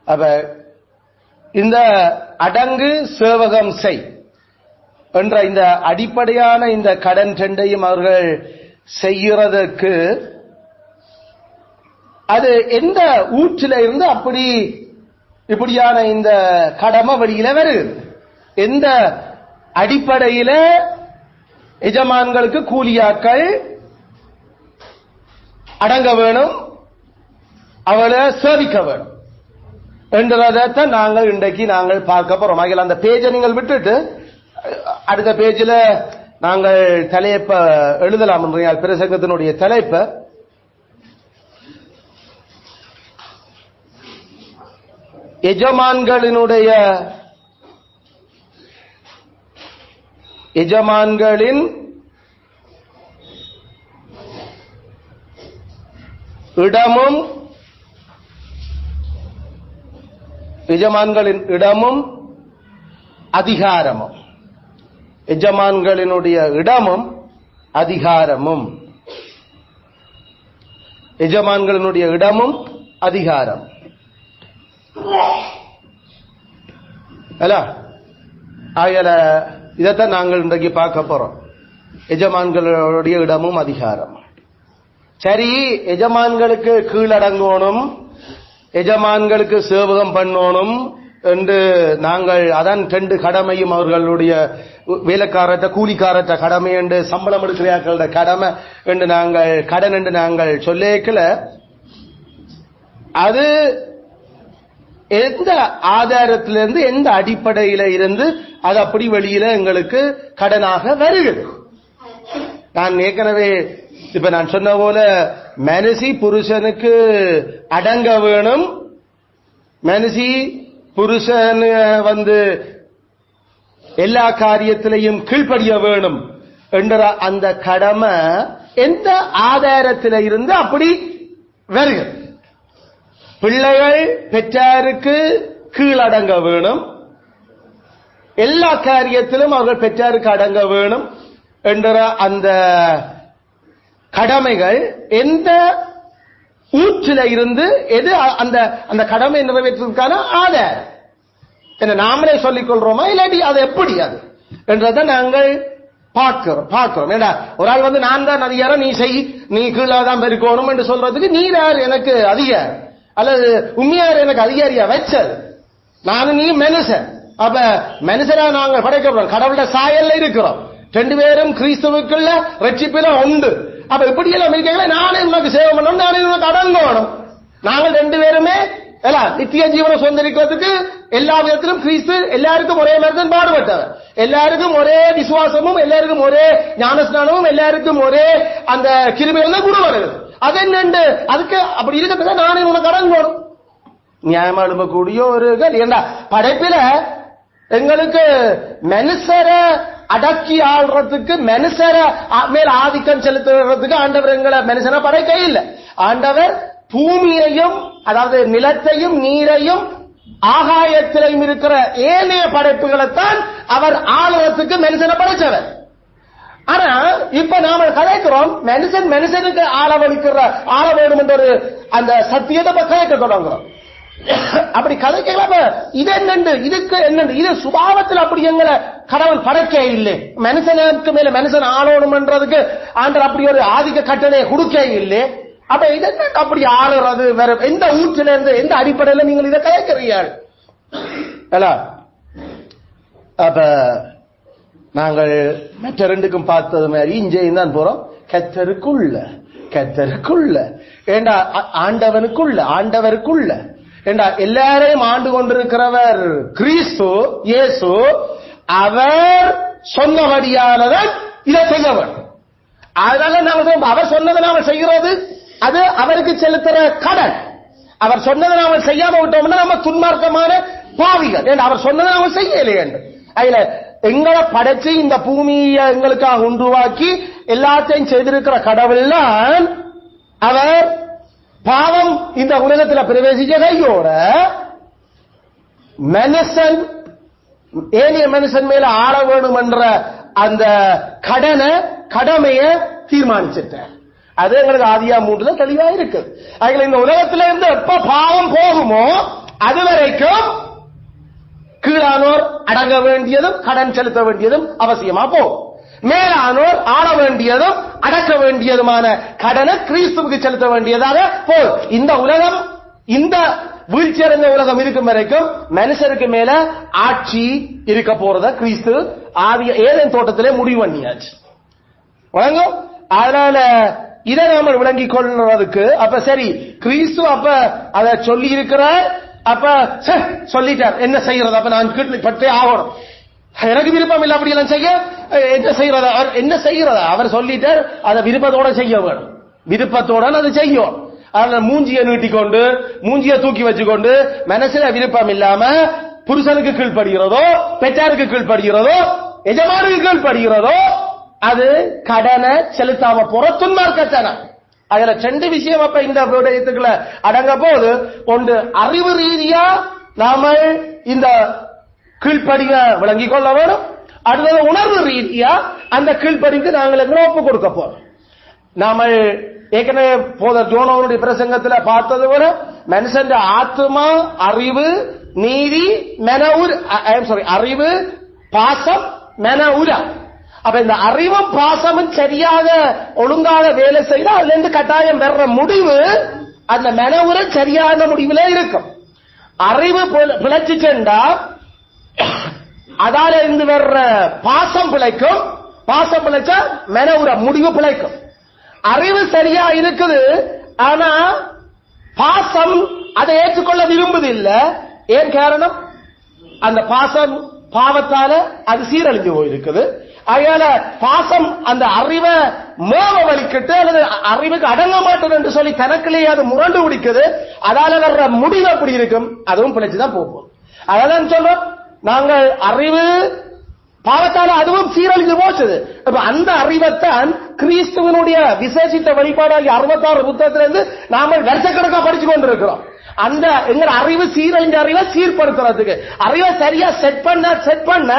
அப்ப இந்த அடங்கு சேவகம் செய் என்ற இந்த அடிப்படையான இந்த கடன் 2ஐயும் அவர்கள் செய்யறதுக்கு அது எந்த ஊற்றில இருந்து இப்படியான இந்த கடமை வெளியில வருது? எந்த அடிப்படையில எஜமான்களுக்கு கூலியாக்கள் அடங்க வேணும், அவளை சேவிக்க வேணும் என்றதான் நாங்கள் இன்றைக்கு பார்க்க போறோம். அந்த பேஜை நீங்கள் விட்டுட்டு அடுத்த பேஜில் நாங்கள் தலைப்ப எழுதலாம். பிரசங்கத்தினுடைய தலைப்ப எஜமான்களின் இடமும் அதிகாரமும். எஜமான்களினுடைய இடமும் அதிகாரமும். எஜமான்களினுடைய இடமும் அதிகாரம். இதைத்தான் நாங்கள் இன்றைக்கு பார்க்க போறோம். எஜமான்களுடைய இடமும் அதிகாரம். சரி, எஜமான்களுக்கு கீழடங்கணும், எஜமான்களுக்கு சேவகம் பண்ணணும் என்று நாங்கள் அதான் 2 கடமையும் அவர்களுடைய வேலைக்காரற்ற கூலிக்காரற்ற கடமை என்று சம்பளம் எடுக்கிறார்கள கடமை என்று நாங்கள் கடன் என்று நாங்கள் சொல்லிக்கல. அது எந்த ஆதாரத்திலிருந்து எந்த அடிப்படையில இருந்து அது அப்படி வெளியில எங்களுக்கு கடனாக வருகிறது? நான் ஏற்கனவே இப்ப நான் சொன்ன போல மனுஷி புருஷனுக்கு அடங்க வேணும், மனுஷி புருஷன் எல்லா காரியத்திலையும் கீழ்ப்படிய வேணும் என்ற அந்த கடமை எந்த ஆதாரத்தில இருந்து அப்படி வருகிறது? பிள்ளைகள் பெற்றாருக்கு கீழடங்க வேணும், எல்லா காரியத்திலும் அவர்கள் பெற்றாருக்கு அடங்க வேணும் என்ற அந்த கடமைகள் எந்த ஊற்றில இருந்து எது அந்த கடமை நிறைவேற்றுவதற்கான ஆதாரம் என்ன நாமளே சொல்லிக் கொள்றோமா இல்லாட்டி அது எப்படி அது என்றதை நாங்கள் பார்க்கிறோம். ஏடா ஒரு ஆள் நான் தான் அதிகாரம், நீ செய், நீ கீழாதான் பெருக்கணும் என்று சொல்றதுக்கு நீ யார் எனக்கு அதிகாரம் அல்லது உண்மையார் எனக்கு அதிகாரியா வச்சது? நானும் நீ மனுஷன். அப்ப மனுஷனா நாங்கள் படைக்கிறோம், கடவுளோட சாயல்ல இருக்கிறோம், 2 பேரும் கிறிஸ்துவுக்குள்ள ரட்சிப்பில உண்டு. அப்ப இப்படியெல்லாம் இருக்க நானே உனக்கு சேவை பண்ணணும், நானே உனக்கு அடங்கணும். நாங்கள் 2 பேருமே நித்திய ஜீவனை சுதந்திரிக்கிறதுக்கு எல்லா விதத்திலும் கிறிஸ்து எல்லாருக்கும் ஒரே மாதிரி தான் பாடுபட்டவர். எல்லாருக்கும் ஒரே விசுவாசமும், எல்லாருக்கும் ஒரே ஞானஸ்நானமும், எல்லாருக்கும் ஒரே அந்த கிருபையும் தான் கூட வருது. அது என்ன, அதுக்கு அப்படி இருக்கிறதுக்கு நானே உனக்கு கடன் போடும் நியாயமா எழுப்பக்கூடிய ஒரு ஏண்டா படைப்பில எங்களுக்கு மனுஷரை அடக்கி ஆள்றதுக்கு, மனுஷரை மேல ஆதிக்கம் செலுத்துறதுக்கு ஆண்டவர் எங்களை மனுஷனை படைக்க இல்லை. ஆண்டவர் பூமியையும், அதாவது நிலத்தையும், நீரையும், ஆகாயத்திலையும் இருக்கிற ஏனைய படைப்புகளைத்தான் அவர் ஆளுறதுக்கு மனுஷனை படைச்சவர். ஆனா இப்ப நாம கதைக்கிறோம் மனுஷனுக்கு ஆள வேண்டும் என்ற ஒரு அந்த சத்தியத்தை கதைக்க தொடங்குறோம். அப்படி கதைக்கலாம். இது என்னண்டு, இதுக்கு என்னண்டு, இது சுபாவத்தில் அப்படி எங்களை கடவுள் படைக்க இல்லை. மனுஷனுக்கு மேல மனுஷன் ஆளணும்ன்றதுக்கு ஆண்டர் அப்படி ஒரு ஆதிக்க கட்டளையை கொடுக்க இல்லை. அப்ப இது அப்படி ஆளுறது வேற எந்த ஊற்றில இருந்து, எந்த அடிப்படையில் நீங்கள் இதை கதைக்கிறீர்கள்? அப்ப நாங்கள் மற்ற ரெண்டுக்கும் பார்த்தது மாதிரி இஞ்சையும் தான் போறோம். கத்தருக்குள்ள ஏண்டா ஆண்டவருக்குள்ள ஏண்டா எல்லாரையும் ஆண்டு கொண்டிருக்கிறவர் கிறிஸ்து இயேசு. அவர் சொன்னபடியானதான் இதை செய்ய வேண்டும். அதனால நாம அவர் சொன்னதை நாம செய்கிறது அது அவருக்கு செலுத்துற கடன். அவர் சொன்னதை நாம செய்யாம விட்டோம்னா நம்ம துன்மார்க்கமான பாவிகள். அவர் சொன்னதை நாம செய்யலையே. அதுல எங்களை படைச்சு இந்த பூமியை எங்களுக்காக உருவாக்கி எல்லாத்தையும் செய்திருக்கிற கடவுள் தான் அவர் பாவம் இந்த உலகத்தில் பிரவேசிக்க கையோட ஏனைய மனுஷன் மேல ஆள வேணும் என்ற அந்த கடமையை தீர்மானிச்சிட்டார். அது எங்களுக்கு ஆதியா 3 தெளிவா இருக்கு. அதுல இந்த உலகத்தில இருந்து எப்ப பாவம் போகுமோ அது வரைக்கும் கீழானோர் அடங்க வேண்டியதும் கடன் செலுத்த வேண்டியதும் அவசியமா போகும். மேலானோர் ஆள வேண்டியதும் அடக்க வேண்டியதுமான கடனை கிறிஸ்துவுக்கு செலுத்த வேண்டியதாக போகும். இந்த உலகம், இந்த வீழ்ச்சியடைந்த உலகம் இருக்கும் வரைக்கும் மனுஷருக்கு மேல ஆட்சி இருக்க போறத கிறிஸ்து ஏதேன் தோட்டத்திலே முடிவு பண்ணியாச்சு. வழங்கும். அதனால இதை நாம விளங்கிக் கொள்றதுக்கு அப்ப சரி கிறிஸ்து அப்ப அதை சொல்லி இருக்கிறார். அப்ப சொல்லிட்டார் என்ன செய்யறது? அப்ப நான் பற்றே ஆகணும். எனக்கு விருப்பம் இல்லை அப்படி எல்லாம் செய்ய. என்ன செய்யறதா அவர் சொல்லிட்டார். அதை விருப்பத்தோட செய்ய வேணும். விருப்பத்தோட அது செய்யும். அதனால மூஞ்சியை நீட்டிக்கொண்டு மூஞ்சியை தூக்கி வச்சுக்கொண்டு மனசுல விருப்பம் இல்லாம புருஷனுக்கு கீழ்படுகிறதோ, பெற்றாருக்கு கீழ்படுகிறதோ, எஜமானுக்கு கீழ்படுகிறதோ அது கடனை செலுத்தாம போற துன்மார்க்கத்தனம். அதுல 2 விஷயம் அப்ப இந்த விடயத்துக்குள்ள அடங்க போது. ஒன்று, அறிவு ரீதியா நாம இந்த கீழ்ப்படிக விளங்கிக் கொள்ள வேணும். அடுத்தது உணர்வு ரீதியா அந்த கீழ்ப்படிக்கு நாங்கள் ஒப்பு கொடுக்க போறோம். நாம ஏற்கனவே போதர் ஜோனோனுடைய பிரசங்கத்தில் பார்த்தது போல மனுஷன் ஆத்மா, அறிவு, நீதி, அறிவு, பாசம், மெனவுரா. அப்ப இந்த அறிவும் பாசமும் சரியாக ஒழுங்காக வேலை செய்தால் அதுல இருந்து கட்டாயம் வர்ற முடிவு அந்த மெனவுர சரியான முடிவுல இருக்கும். அறிவு பிழைச்சுச்சா அதால இருந்து வர்ற பாசம் பிழைக்கும். பாசம் பிழைச்சா மெனவுர முடிவு பிழைக்கும். அறிவு சரியா இருக்குது, ஆனா பாசம் அதை ஏற்றுக்கொள்ள விரும்புது இல்ல. ஏன் காரணம்? அந்த பாசம் பாவத்தால அது சீரழிஞ்சு போயிருக்குது. அதனால பாசம் அந்த அறிவை மோக வலிக்கிட்டு அல்லது அறிவுக்கு அடங்க மாட்டோம் என்று சொல்லி தனக்குள்ளேயே அது முரண்டு பிடிக்குது. அதால வர்ற முடிவு அப்படி இருக்கும். அதுவும் பிழைச்சுதான் போகும். அதான் சொல்றோம், நாங்கள் அறிவு பாவத்தால அதுவும் சீரழிஞ்சு போச்சுது. அந்த அறிவைத்தான் கிறிஸ்துவனுடைய விசேஷித்த வழிபாடாகி 66 புத்தகத்திலிருந்து நாம வருஷக்கணக்கா படிச்சு கொண்டிருக்கிறோம். அந்த எங்க அறிவு சீரழிஞ்ச அறிவை சீர்படுத்துறதுக்கு அறிவை சரியா செட் பண்ண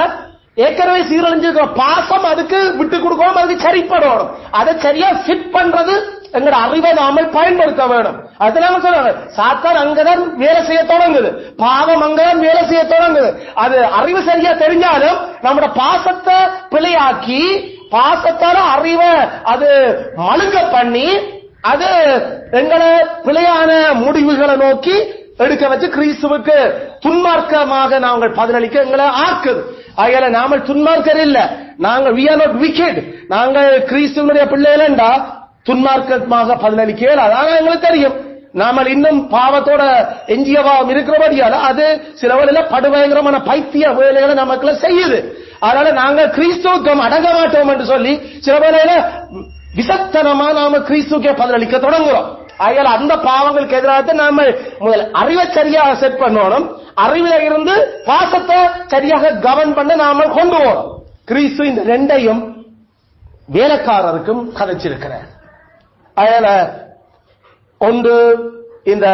ஏற்கனவே சீரழிஞ்சிருக்கிற பாசம் அதுக்கு விட்டு கொடுக்கணும், அதுக்கு சரிப்படணும். அதை சரியா ஃபிட் பண்றது எங்களோட அறிவை நாமல் பயன்படுத்த வேணும். அதனால சொல்றாங்க, சாத்தான் அங்கதான் வேலை செய்ய தொடங்குது, பாவம் அங்கதான் வேலை செய்ய தொடங்குது. அது அறிவு சரியா தெரிஞ்சாலும் நம்மளோட பாசத்தை பிழையாக்கி பாசத்தால அறிவை அது மழுங்க பண்ணி அது எங்களை பிழையான முடிவுகளை நோக்கி எடுக்க வச்சு கிறிஸ்துவுக்கு துன்மார்க்கமாக நாங்கள் பதிலளிக்க எங்களை ஆக்குது. ஆகையால நாம துன்மார்க்கர் இல்ல, நாங்கள் we are not wicked. நாங்கள் கிறிஸ்துவனுடைய பிள்ளைகளா துன்மார்க்கமாக பதிலளிக்க. அதான் எங்களுக்கு தெரியும், நாம இன்னும் பாவத்தோட எஞ்சிய பாவம் இருக்கிறபடியால அது சில வேளையில படுபயங்கரமான பைத்திய வேலைகளை நமக்குள்ள செய்யுது. அதனால நாங்க கிறிஸ்துவுக்கும் அடங்க மாட்டோம் என்று சொல்லி சில வேளையில விசத்தனமா நாம கிறிஸ்துக்கே பதிலளிக்க தொடங்குறோம். ஆகையால அந்த பாவங்களுக்கு எதிராக நாம முதல் அறிவை சரியாக செட் பண்ணணும். அறிவில இருந்து பாசத்தை சரியாக கவர்ன் பண்ண நாம கொண்டு வரோம். கிறிஸ்து இந்த ரெண்டையும் வேலைக்காரருக்கும் கதைச்சிருக்கிறார். அதனால ஒன்று இந்த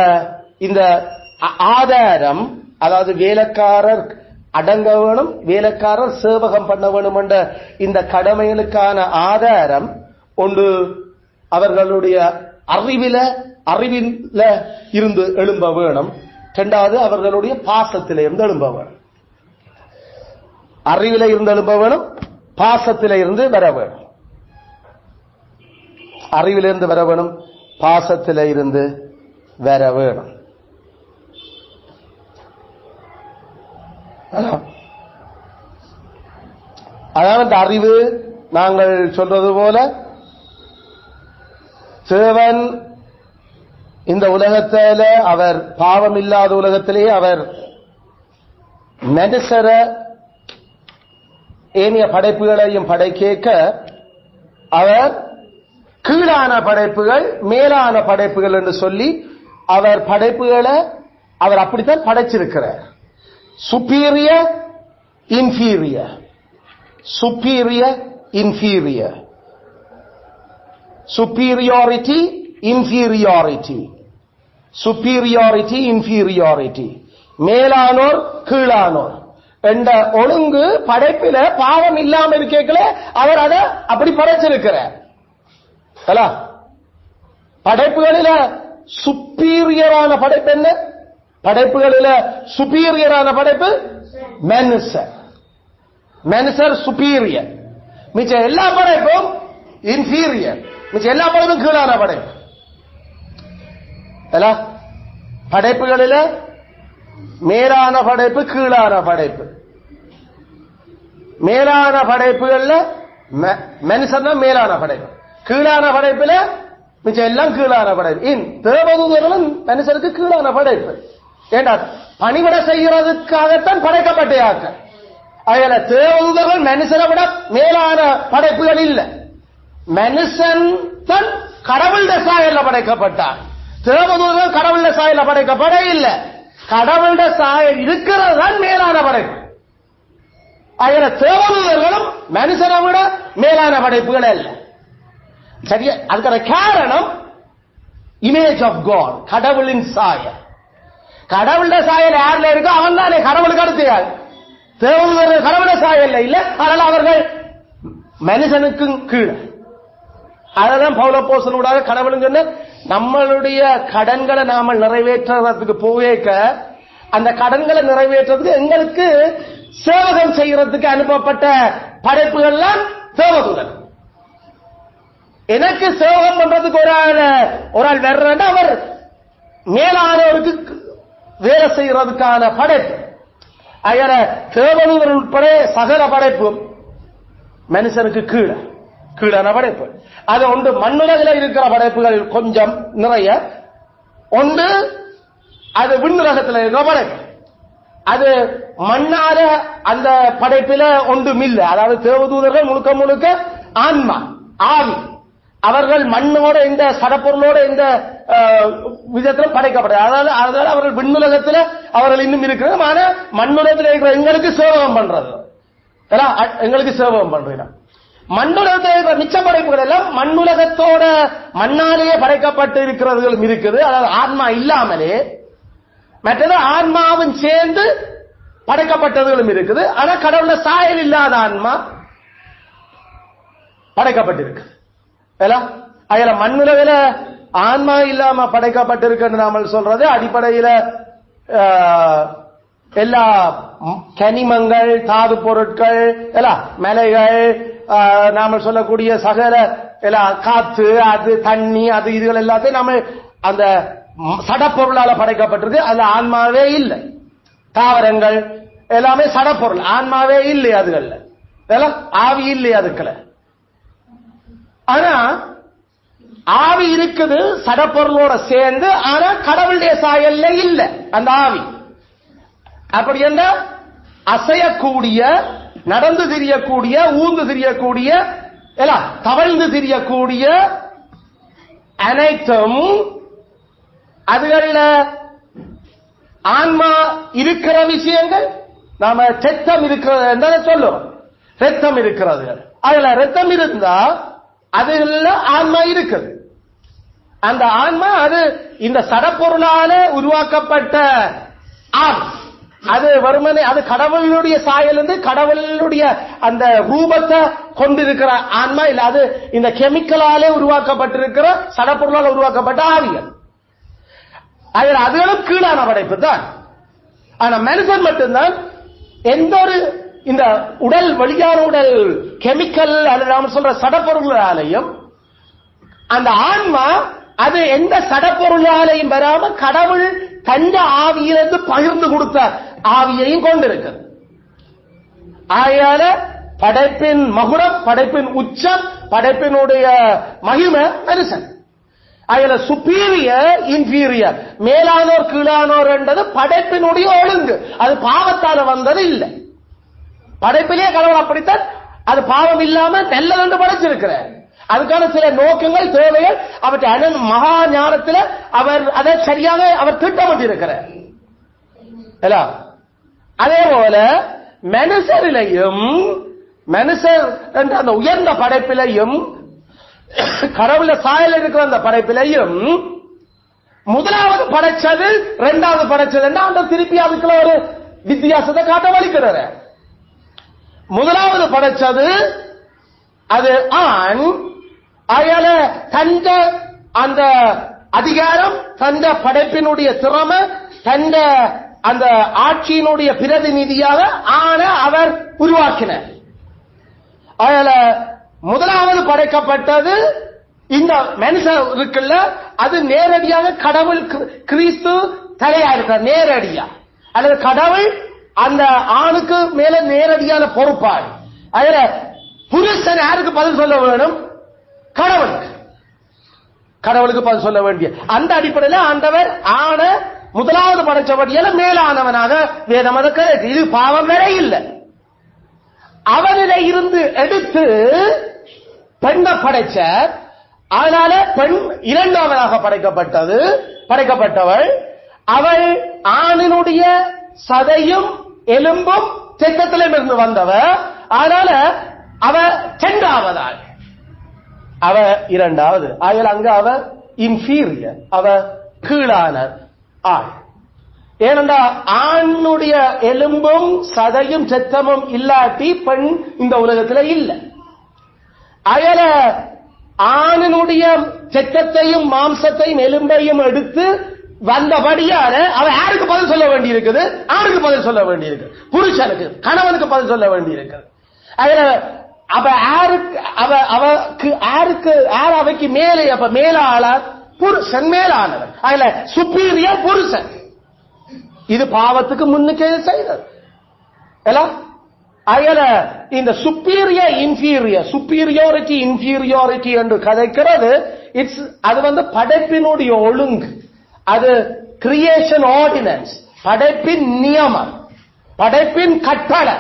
இந்த ஆதாரம், அதாவது வேலைக்காரர் அடங்க வேணும், வேலைக்காரர் சேவகம் பண்ண வேணும் என்ற இந்த கடமைகளுக்கான ஆதாரம் ஒன்று அவர்களுடைய அறிவில இருந்து எழும்ப வேணும். இரண்டாவது அவர்களுடைய பாசத்தில இருந்து எழும்ப வேணும். அறிவில இருந்து எழும்ப வேணும், பாசத்தில இருந்து வர வேணும். அறிவிலிருந்து வர வேணும், பாசத்தில இருந்து வர வேணும். அதாவது அறிவு நாங்கள் சொல்றது போல தேவன் இந்த உலகத்தில அவர் பாவம் இல்லாத உலகத்திலேயே அவர் மனுஷர ஏனைய படைப்புகளையும் படைக்க அவர் கீழான படைப்புகள் மேலான படைப்புகள் என்று சொல்லி அவர் படைப்புகளை அவர் அப்படித்தான் படைச்சிருக்கிறார். Superior inferior, superior inferior, superiority inferiority, superiority inferiority, மேலானோர் கீழானோர் என்ற ஒழுங்கு படைப்பில பாவம் இல்லாம இருக்கல அவர் அதை அப்படி படைச்சிருக்கிறார். படைப்புகளில சுப்பீரியரான படைப்பு என்ன? படைப்புகளில சுப்பீரியரான படைப்பு மனுஷர். மனுஷர் சுப்பீரியர், மிச்ச எல்லா படைப்பும் இன்ஃபீரியர், மிச்ச எல்லா படைப்பும் கீழான படைப்பு. படைப்புகளில மேலான படைப்பு கீழான படைப்பு. மேலான படைப்புகள்ல மனுஷன் தான் மேலான படைப்பு, கீழான படைப்புல மிச்சம் எல்லாம் கீழான படைப்பு. தேவதூதர்களும் மனுஷருக்கு கீழான படைப்பு. ஏண்டா பணிவிட செய்யறதுக்காகத்தான் படைக்கப்பட்ட. அதனால தேவதூதர்கள் மனுஷனை விட மேலான படைப்புகள் இல்லை. மனுஷன் தான் கடவுளுடைய சாயல்ல படைக்கப்பட்டார். தேவதூதர்கள் கடவுளுடைய சாயல்ல படைக்கப்பட இல்லை. கடவுளுடைய சாயல் இருக்கிறது தான் மேலான படைப்பு. அதனால தேவதூதர்களும் மனுஷனை விட மேலான படைப்புகள் அல்ல. சரியா? அதுக்கான காரணம் இமேஜ் ஆஃப் காட், கடவுளின் சாயல். கடவுளுடைய சாயல் யாருல இருக்கோ அவன் தானே கடவுளுக்கு அடுத்தையாள். தேவதூதர்கள் கடவுளுடைய சாயல் இல்ல, அதனால அவர்கள் மனுஷனுக்கும் கீழே. அததான் பவுலப்போஸ்தலனூடாக கடவுளுங்க நம்மளுடைய கடன்களை நாம நிறைவேற்றுறதுக்கு போவேக்க அந்த கடன்களை நிறைவேற்றுறதுக்கு எங்களுக்கு சேவகம் செய்யறதுக்கு அனுப்பப்பட்ட படைப்புகள்லாம் தேவதூதன். எனக்கு சேவகம் பண்றதுக்கு ஒரு ஆள் வர்றா அவர் மேலானவருக்கு வேலை செய்யறதுக்கான படைப்பு. அதனால தேவதூதன் உட்பட சகல படைப்பும் மனுஷனுக்கு கீழான படைப்பு. அது ஒன்று மண்ணுலகில் இருக்கிற படைப்புகள் கொஞ்சம் நிறைய, ஒன்று அது விண்ணுலகத்தில் இருக்கிற படைப்பு. அது மண்ணால அந்த படைப்பில ஒன்றும் இல்லை. அதாவது தேவதூதர்கள் முழுக்க முழுக்க ஆன்மா, ஆவி. அவர்கள் மண்ணோட இந்த சடப்பொருளோட இந்த விதத்திலும் படைக்கப்படாது. அதனால அவர்கள் விண்ணுலகத்தில் அவர்கள் இன்னும் இருக்கிறது. ஆனா மண்ணுலகத்தில் இருக்கிற எங்களுக்கு சேவகம் பண்றது, எங்களுக்கு சேவகம் பண்றீங்க. மண்ணுலகத்தில் இருக்கிற மிச்ச படைப்புகள் எல்லாம் மண்ணுலகத்தோட மண்ணாலேயே படைக்கப்பட்டு இருக்கிறதுகளும் இருக்குது. அதாவது ஆன்மா இல்லாமலே, மற்றது ஆன்மாவும் சேர்ந்து படைக்கப்பட்டதுகளும் இருக்குது. ஆனா கடவுள சாயல் இல்லாத ஆன்மா படைக்கப்பட்டிருக்கு. அதுல மண்ணுலகில ஆன்மா இல்லாம படைக்கப்பட்டிருக்கு நாம சொல்றது அடிப்படையில எல்லா கனிமங்கள், தாது பொருட்கள், மலைகள், நாம சொல்லக்கூடிய சகல காத்து, அது தண்ணி, அது இதுகள் எல்லாத்தையும் நாம அந்த சடப்பொருளால படைக்கப்பட்டிருக்கு. அது ஆன்மாவே இல்லை. தாவரங்கள் எல்லாமே சடப்பொருள், ஆன்மாவே இல்லை. அதுகள்ல ஆவி இல்லை அதுக்களை. ஆனா ஆவி இருக்குது சடப்பொருளோட சேர்ந்து, ஆனா கடவுளுடைய சாயல்ல இல்ல அந்த ஆவி. அப்படி என்ற அசையக்கூடிய, நடந்து திரியக்கூடிய, ஊந்து திரியக்கூடிய, தவழ்ந்து திரியக்கூடிய அனைத்தும் அதுகள்ல ஆன்மா இருக்கிற விஷயங்கள். நாம ரத்தம் இருக்கிறது என்ன சொல்லுவோம், ரத்தம் இருக்கிறது. அதுல ரத்தம் இருந்தா அதுல ஆன்மா இருக்குது. அந்த ஆன்மா அது இந்த சடப்பொருளால உருவாக்கப்பட்ட ஆவி. அது வருமனே அது கடவுளுடைய சாயலிருந்து கடவுளுடைய அந்த ரூபத்தை கொண்டிருக்கிற ஆன்மா இல்ல. அது இந்த கெமிக்கலாலே உருவாக்கப்பட்டிருக்கிற சடப்பொருளால் உருவாக்கப்பட்ட ஆவிகள். அதுகளும் கீழான படைப்பு தான். ஆனா மனுஷன் மட்டும்தான் எந்த ஒரு இந்த உடல் வெளியான உடல் கெமிக்கல் அல்லது நாம சொல்ற சடப்பொருளாலையும் அந்த ஆன்மா அது எந்த சடப்பொருளாலையும் வராம கடவுள் தந்த ஆவியிலிருந்து பகிர்ந்து கொடுத்த ஆவியையும் கொண்டிருக்கு. ஆகையால படைப்பின் மகுடம், படைப்பின் உச்சம், படைப்பினுடைய மகிமை மனுஷன். அதுல சுப்பீரியர் இன்ஃபீரியர், மேலானோர் கீழானோர் என்றது படைப்பினுடைய ஒழுங்கு. அது பாவத்தால வந்தது இல்லை. படைப்பிலேயே கடவுள் அப்படித்தான், அது பாவம் இல்லாம நல்லதென்று படைச்சிருக்கிறார். அதுக்கான சில நோக்கங்கள் தேவைகள் அவற்றை மகா ஞானத்தில் அவர் அதை சரியாக அவர் திட்டமிட்டிருக்கிறார். அதே போல மனுஷரிலையும், மனுஷர் என்ற அந்த உயர்ந்த படைப்பிலையும் கடவுள சாயல் இருக்கிற அந்த படைப்பிலையும் முதலாவது படைச்சது இரண்டாவது படைச்சது என்ன அந்த திருப்பி அதுக்குள்ள ஒரு வித்தியாசத்தை காட்ட வலிக்கிறார். முதலாவது படைச்சது அது ஆண். அயால தந்த அந்த அதிகாரம், தந்த படைப்பினுடைய திறமை, தந்த அந்த ஆட்சியினுடைய பிரதிநிதியாக ஆன அவர் உருவாக்கினார். அயால முதலாவது படைக்கப்பட்டது இந்த மனுஷன் இருக்குல்ல, அது நேரடியாக கடவுள் கிறிஸ்து தலையா இருக்கிறார். நேரடியா அல்லது கடவுள் அந்த ஆணுக்கு மேல நேரடியான பொறுப்பாடு. அதுல புருஷன் யாருக்கு பதில் சொல்ல வேணும்? கடவுளுக்கு. கடவுளுக்கு பதில் சொல்ல வேண்டிய அந்த அடிப்படையில் ஆண்டவர் ஆன முதலாவது படைச்சபடியால மேலானவனாக வேதம் இருக்கிறது. இது பாவம் வேற இல்லை. அவனில இருந்து எடுத்து பெண்ணை படைச்ச, அதனால பெண் இரண்டாவதாக படைக்கப்பட்டவள். அவள் ஆணினுடைய சதையும் எலும்பும் செத்தத்திலும் இருந்து வந்தவ. அதனால அவ இரண்டாவதாக, அவ இரண்டாவது. ஆகல அங்க அவ இன்ஃபீரியர், அவ கீழான ஆள். ஏனென்றா ஆணுடைய எலும்பும் சதையும் செத்தமும் இல்லாட்டி பெண் இந்த உலகத்தில் இல்லை. அயல ஆணினுடைய செத்தத்தையும் மாம்சத்தையும் எலும்பையும் எடுத்து வந்தபடியால அவ யாருக்கு பதில் சொல்ல வேண்டி இருக்குது? ஆணுக்கு பதில் சொல்ல வேண்டி இருக்கு, புருஷனுக்கு, கணவனுக்கு பதில் சொல்ல வேண்டி இருக்குது. அதுல அவ அவைக்கு மேலே, அப்ப மேலாளர் புருஷன், மேலானவர். அதுல சுப்பீரியர் புருஷன். இது பாவத்துக்கு முன்னுக்கே செய்தது. அயல இந்த சுப்பீரியர் இன்ஃபீரியர், சுப்பீரியாரிட்டி இன்ஃபீரியாரிட்டி என்று கதைக்கிறது. அது படைப்பினுடைய ஒழுங்கு, அது கிரியேஷன் ஆர்டினன்ஸ், படைப்பின் நியமம், படைப்பின் கட்டளை.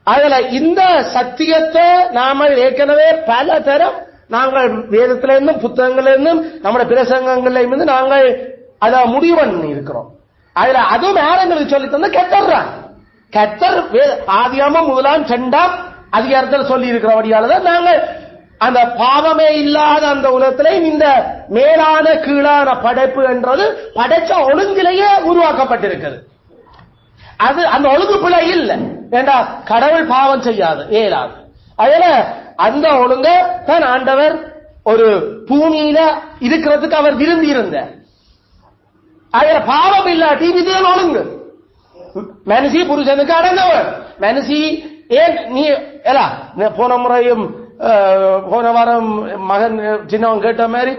அதுல இந்த சத்தியத்தை நாம ஏற்கனவே பல தரம் நாங்கள் வேதத்திலிருந்தும் புத்தகங்களிலிருந்தும் நம்முடைய பிரசங்கங்கள்ல இருந்து நாங்கள் அத முடிவு பண்ணி இருக்கிறோம். அதுல அதுவும் யாரெங்களுக்கு சொல்லி தந்த கெட்டர்றாங்க. கெட்டர் ஆதியாமம் 1-2 அதிகாரத்தில் சொல்லி இருக்கிறபடியாலதான் நாங்கள் அந்த பாவமே இல்லாத அந்த உலகத்திலே இந்த மேலான கீழான படைப்பு என்றது படைச்ச ஒழுங்கிலேயே உருவாக்கப்பட்டிருக்கிறது. அது அந்த ஒழுங்கு பிழை இல்லை. ஏண்டா கடவுள் பாவம் செய்யாது, ஏலாது. அதுல அந்த ஒழுங்க தான் ஆண்டவர் ஒரு பூமியில இருக்கிறதுக்கு அவர் விரும்பி இருந்தார். அதுல பாவம் இல்லாட்டி விதியன் ஒழுங்கு. மனுஷி புருஷனுக்கு அடங்கவர். மனுஷி ஏன் நீ போன முறையும் போன வாரம் மகன் சின்னவன் கேட்ட மாதிரி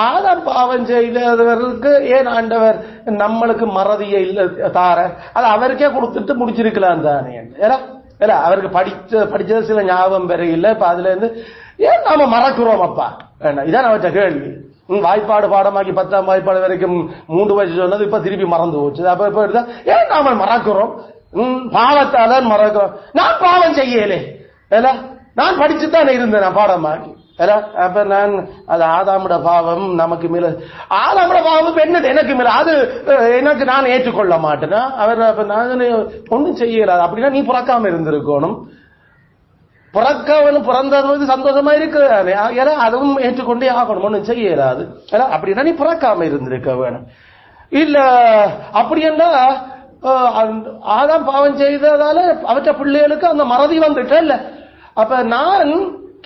ஆதாம் பாவம் செய்தவர்களுக்கு ஏன் ஆண்டவர் நம்மளுக்கு மறதியை இல்ல தார, அது அவருக்கே கொடுத்துட்டு முடிச்சிருக்கலாம் தானே. அவருக்கு படிச்சது சில ஞாபகம் பெற இல்லை. இப்ப அதுல இருந்து ஏன் நாம மறக்கிறோம் அப்பா? இதான் அவற்ற கேள்வி. வாய்ப்பாடு பாடமாக்கி 10ஆம் வாய்ப்பாடு வரைக்கும் 3 வயசு சொன்னது இப்ப திருப்பி மறந்து போச்சு. அப்ப இப்ப ஏன் நாம மறக்கிறோம்? பாவத்தால மறக்கிறோம். நான் பாவம் செய்யலே, நான் படிச்சுதான் இருந்தேன் நான் பாடமாக்கி. அப்ப நான் அது ஆதாமுட பாவம் நமக்கு மேல, ஆதாமுட பாவம் என்னது எனக்கு மேல, அது எனக்கு நான் ஏற்றுக்கொள்ள மாட்டேன்னா அவர் நான் ஒன்னும் செய்யலாது. அப்படின்னா நீ பிறக்காம இருந்திருக்கணும். பிறக்கவனும் பிறந்தது சந்தோஷமா இருக்கு, அதுவும் ஏற்றுக்கொண்டே ஆகணும். ஒன்னும் செய்யலாது. அப்படின்னா நீ பிறக்காம இருந்திருக்க வேணும். இல்ல அப்படின்னா ஆதாம் பாவம் செய்ததால அவற்ற பிள்ளைகளுக்கு அந்த மறதி வந்துட்டு இல்ல. அப்ப நான்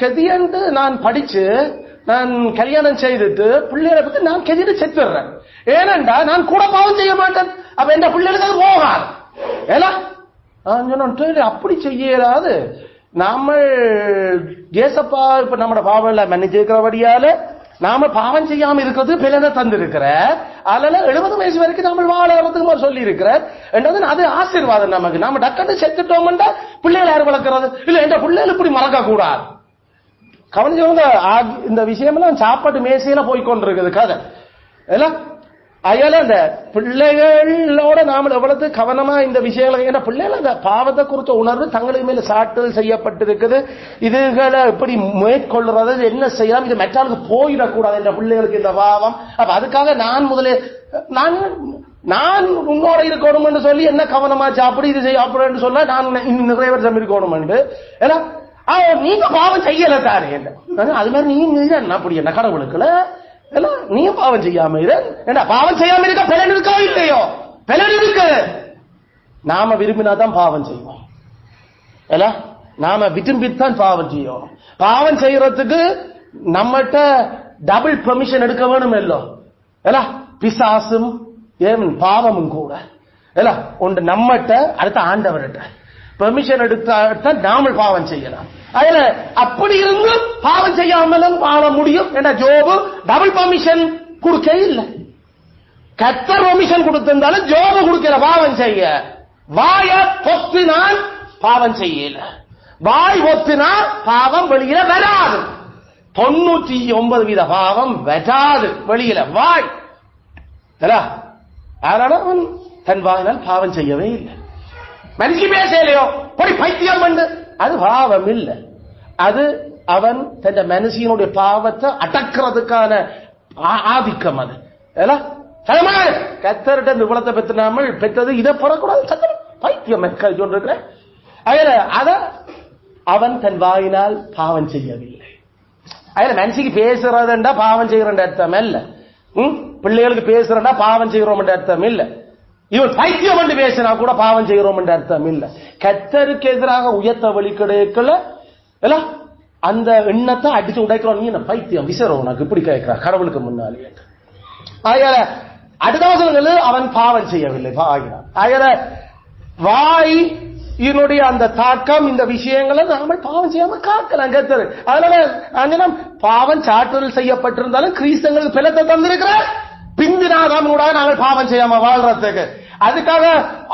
கெதியண்டு நான் படிச்சு நான் கல்யாணம் செய்துட்டு பிள்ளைகளை பத்தி நான் கெதிட்டு செத்துறேன். ஏனண்டா நான் கூட பாவம் செய்ய மாட்டேன். அப்ப என் பிள்ளைகளுக்கு அது போகாது. அப்படி செய்யலாது. நாம ஏசப்பா இப்ப நம்ம பாவம் மன்னிச்சிருக்கிறபடியால நாம பாவம் செய்யாம இருக்கிறது பிள்ளைங்க தந்திருக்கிற, அதனால 70 வயசு வரைக்கும் நம்ம வாழறதுக்கு சொல்லி இருக்கிற. அது ஆசீர்வாதம் நமக்கு. நாம டக்கட்டு செத்துட்டோம்டா பிள்ளைகளை யாரு வளர்க்கறது இல்ல. என்ற பிள்ளைகள் இப்படி மறக்க கூடாது. கவனிச்சவங்க இந்த விஷயம்லாம் சாப்பாட்டு மேசையில போய்கொண்டிருக்குது கதை. அயல அந்த பிள்ளைகளோட நாம எவ்வளவு கவனமா இந்த விஷயங்களை, ஏன்னா பிள்ளைகள் அந்த பாவத்தை குறித்த உணர்வு தங்களுக்கு மேல சாட்டல் செய்யப்பட்டிருக்குது. இதுகளை எப்படி மேற்கொள்றது, என்ன செய்யலாம், இது மெட்டாலுக்கு போயிடக்கூடாது என்ற பிள்ளைகளுக்கு இந்த பாவம். அப்ப அதுக்காக நான் முதலே நான் உன்னோட இருக்கணும் என்று சொல்லி என்ன கவனமா சாப்பிடு இது செய்ய அப்படின்னு சொல்ல நான் இன்னும் நிறைய வருஷம் இருக்கணும் என்று. ஏன்னா நீங்க பாவம் செய்யல தானே, அது மாதிரி நீங்க அப்படி என்ன கடவுளுக்குல நீங்க பாவம் செய்யாம இரு. பாவம் செய்யாம இருக்க பலன் இருக்கோ இல்லையோ? பலன் இருக்கு. நாம விரும்பினாதான் பாவம் செய்வோம். நாம விரும்பித்தான் பாவம் செய்வோம். பாவம் செய்யறதுக்கு நம்மகிட்ட டபுள் பெர்மிஷன் எடுக்க வேணும். எல்லாம் பிசாசும் ஏன் பாவமும் கூட ஒன்று நம்மகிட்ட அடுத்த ஆண்டவர்கிட்ட பெர்மிஷன் எடுத்தா நாமல் பாவம் செய்யலாம். அதுல அப்படி இருந்து பாவம் செய்யாமலும் வாழ முடியும். என்ற ஜோபு டபுள் பெர்மிஷன் கொடுக்க இல்லை. கர்த்தர் பெர்மிஷன் கொடுத்திருந்தாலும் ஜோபு கொடுக்கிற பாவம் செய்ய. வாய பொத்தினால் பாவம் செய்யல, வாய் ஒத்தினா பாவம் வெளியில வராது. 99% பாவம் வராது வெளியில வாய். அதனால அவன் தன் வாயினால் பாவம் செய்யவே இல்லை. மனுஷி பேசலையோ போய் பைத்தியம் பண்ணு, அது பாவம் இல்லை. அது அவன் தன் மனுஷனுடைய பாவத்தை அடக்கிறதுக்கான ஆதிக்கம். அது கத்தர்கிட்ட இந்த குலத்தை பெற்றாமல் பெற்றது இதை பெறக்கூடாது. பைத்தியம் சொல்லிருக்கிற அத அவன் தன் வாயினால் பாவம் செய்யவில்லை. அதுல மனுஷிக்கு பேசுறதுண்டா பாவம் செய்யற அர்த்தம் இல்ல. பிள்ளைகளுக்கு பேசுறா பாவம் செய்யறோம் அர்த்தம் இல்ல. இவன் பைத்தியம் என்று பேசினா கூட பாவம் செய்கிறோம் என்ற அர்த்தம் இல்ல. கர்த்தருக்கு எதிராக உயர்த்த வழி கிடைக்கல அந்த எண்ணத்தை அடிச்சு உடைக்கிறோம். நீ என்ன பைத்தியம் விசர உனக்கு இப்படி கேட்கிற கடவுளுக்கு முன்னாலே. அடுத்த அவன் பாவம் செய்யவில்லை. வாய் இதனுடைய அந்த தாக்கம் இந்த விஷயங்களை நாம பாவம் செய்யாம காக்கலாம் கர்த்தர். அதனால பாவம் சாட்டுதல் செய்யப்பட்டிருந்தாலும் கிறிஸ்தவங்களுக்கு பிளத்தை தந்திருக்கிற பிந்தினாதாமூட நாங்கள் பாவம் செய்யாம வாழ்றதுக்கு. அதுக்காக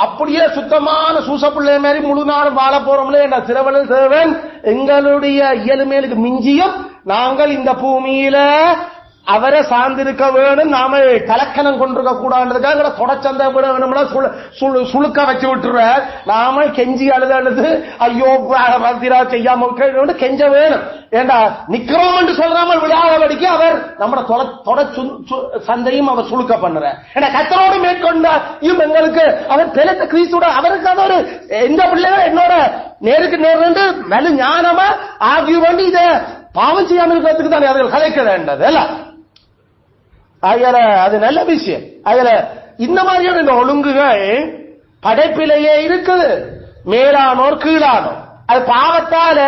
அப்படியே சுத்தமான சூசப்பிள்ளை மாதிரி முழு நாளும் வாழ போறோம்ல என்ற சிறுவனில் தேவன் எங்களுடைய இயலுமேலுக்கு மிஞ்சியும் நாங்கள் இந்த பூமியில அவரை சார்ந்திருக்க வேணும். நாம கலக்கணம் கொண்டிருக்க கூடாதுக்காக தொடச்சந்த வேணும்னா சுழுக்க வச்சு விட்டுருவ. நாம கெஞ்சி அழுது ஐயோ செய்யாம கெஞ்ச வேணும். ஏண்டா நிக்கிறோம் என்று சொல்றாமல் விடாதபடிக்க அவர் நம்ம சந்தையும் அவர் சுழுக்க பண்ணுற. ஏன்னா கத்தரோடு மேற்கொண்ட எங்களுக்கு அவர் பிளத்த கிறிஸ்துவோட அவருக்கு அது ஒரு எந்த பிள்ளைகள் என்னோட நேருக்கு நேர்ந்து நல்ல ஞானமா ஆகிய வேண்டி இத பாவம் செய்யாமல் இருக்கிறதுக்கு தான் அவர்கள் கலைக்க வேண்டது அல்ல. அது நல்ல விஷயம். அதுல இந்த மாதிரியான இந்த ஒழுங்குகள் படைப்பிலேயே இருக்குது. மேலானோர் கீழானோர். அது பாவத்தால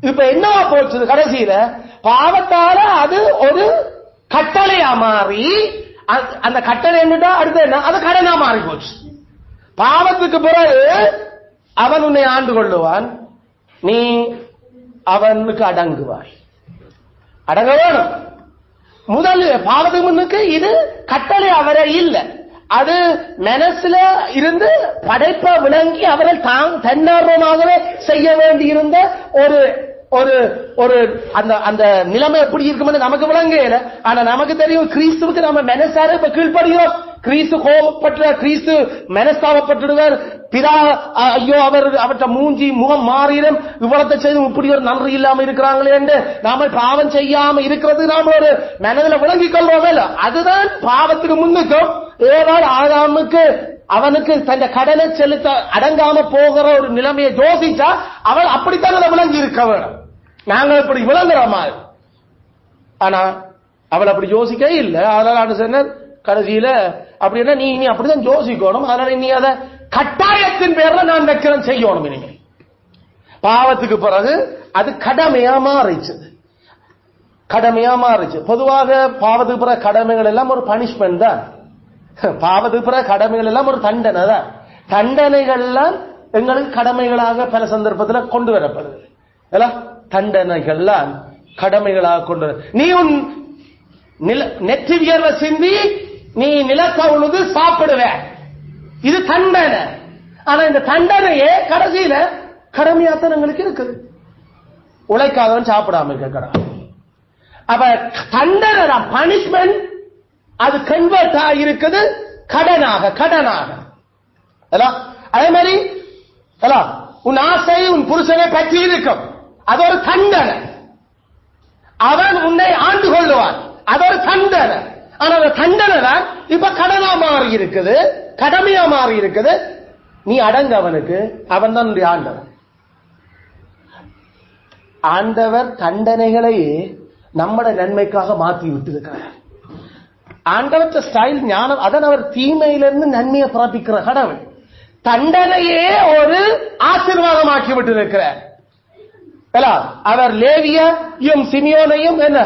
இப்ப என்னவா போச்சு கடைசியில பாவத்தால அது ஒரு கட்டளையா மாறி அந்த கட்டளை என்னடா அடுத்து என்ன அது கடனா மாறி போச்சு. பாவத்துக்கு பிறகு அவன் உன்னை ஆண்டு கொள்ளுவான், நீ அவனுக்கு அடங்குவாய். அடங்க வேணும். முதல் பாவத்துக்கு முன்னுக்கு இது கட்டளை அவரை இல்லை, அது மனசுல இருந்து படைப்ப விளங்கி அவரை தன்னார்வமாகவே செய்ய வேண்டி இருந்த ஒரு ஒரு அந்த அந்த நிலைமை எப்படி இருக்கும்னு நமக்கு விளங்கல. ஆனா நமக்கு தெரியும் கிறிஸ்துவுக்கு நம்ம மனசார இப்ப கீழ்ப்படுகிறோம். கிறிஸ்து கோபப்பட்ட கிறிஸ்து மனஸ்தாபப்பட்டுடுவார். பிதா ஐயோ அவர்கிட்ட மூஞ்சி முகம் மாறிடும், இவ்வளத்தை செய்து இப்படி ஒரு நன்றி இல்லாம இருக்கிறாங்களே என்று நாம பாவம் செய்யாம இருக்கிறது நாம ஒரு மனதில் விளங்கிக் கொள்றோம். அதுதான் பாவத்துக்கு முன்னுக்கும் ஏதாவது ஆதாமுக்கு அவனுக்கு தன் கடனை செலுத்த அடங்காம போகிற ஒரு நிலைமையை யோசிச்சா அவள் அப்படித்தான் அதை விளங்கி இருக்க வேணும். நாங்கள் இப்படி விளங்குறோமா? ஆனா அவள் அப்படி யோசிக்க இல்லை. அதனால சொன்ன கடைசியில அப்படின்னா நீ அப்படிதான் யோசிக்கணும். அதனால நீ அதை கட்டாயத்தின் பேர்ல நான் வைக்கிறேன் செய்யணும். இனிமே பாவத்துக்கு பிறகு அது கடமையா மாறிச்சு. பொதுவாக பாவத்துக்கு பிறகு கடமைகள் எல்லாம் ஒரு பனிஷ்மெண்ட் தான். பாவத்துக்கு பிறகு கடமைகள் எல்லாம் ஒரு தண்டனை தான். தண்டனைகள்லாம் எங்களுக்கு கடமைகளாக பல சந்தர்ப்பத்தில் கொண்டு வரப்படுது. தண்டனைகள்லாம் கடமைகளாக கொண்டு வர. நீ உன் நெற்றி வியர்வை சிந்தி நீ நிலத்தை உழுது சாப்பிடுவ, இது தண்டனை. ஆனா இந்த தண்டனையே கடைசியில கடமையாத்தான் எங்களுக்கு இருக்குது. உழைக்காதவன் சாப்பிடாம இருக்க. அப்ப தண்டனை பனிஷ்மெண்ட் அது கன்வெர்ட் ஆகிருக்குது கடனாக. அதே மாதிரி உன் ஆசை உன் புருஷனை பற்றி இருக்கும், அது ஒரு தண்டனை. அவன் உன்னை ஆண்டு கொள்ளுவான், அது ஒரு தண்டனை. ஆனா அந்த தண்டனை தான் இப்ப கடனா மாறி இருக்குது, கடமையா மாறி இருக்குது. நீ அடங்க அவனுக்கு, அவன் தான் ஆண்டவன். ஆண்டவர் தண்டனைகளையே நம்மட நன்மைக்காக மாற்றி விட்டு இருக்கிறார். ஆண்டவற்ற ஸ்டைல் ஞானம், அதன் அவர் தீமையிலிருந்து நன்மையை பிறப்பிக்கிற கடவுள் தண்டனையே ஒரு ஆசீர்வாதமாக்கி விட்டு இருக்கிறார். அவர் லேவியையும் சிமியோனையும் என்ன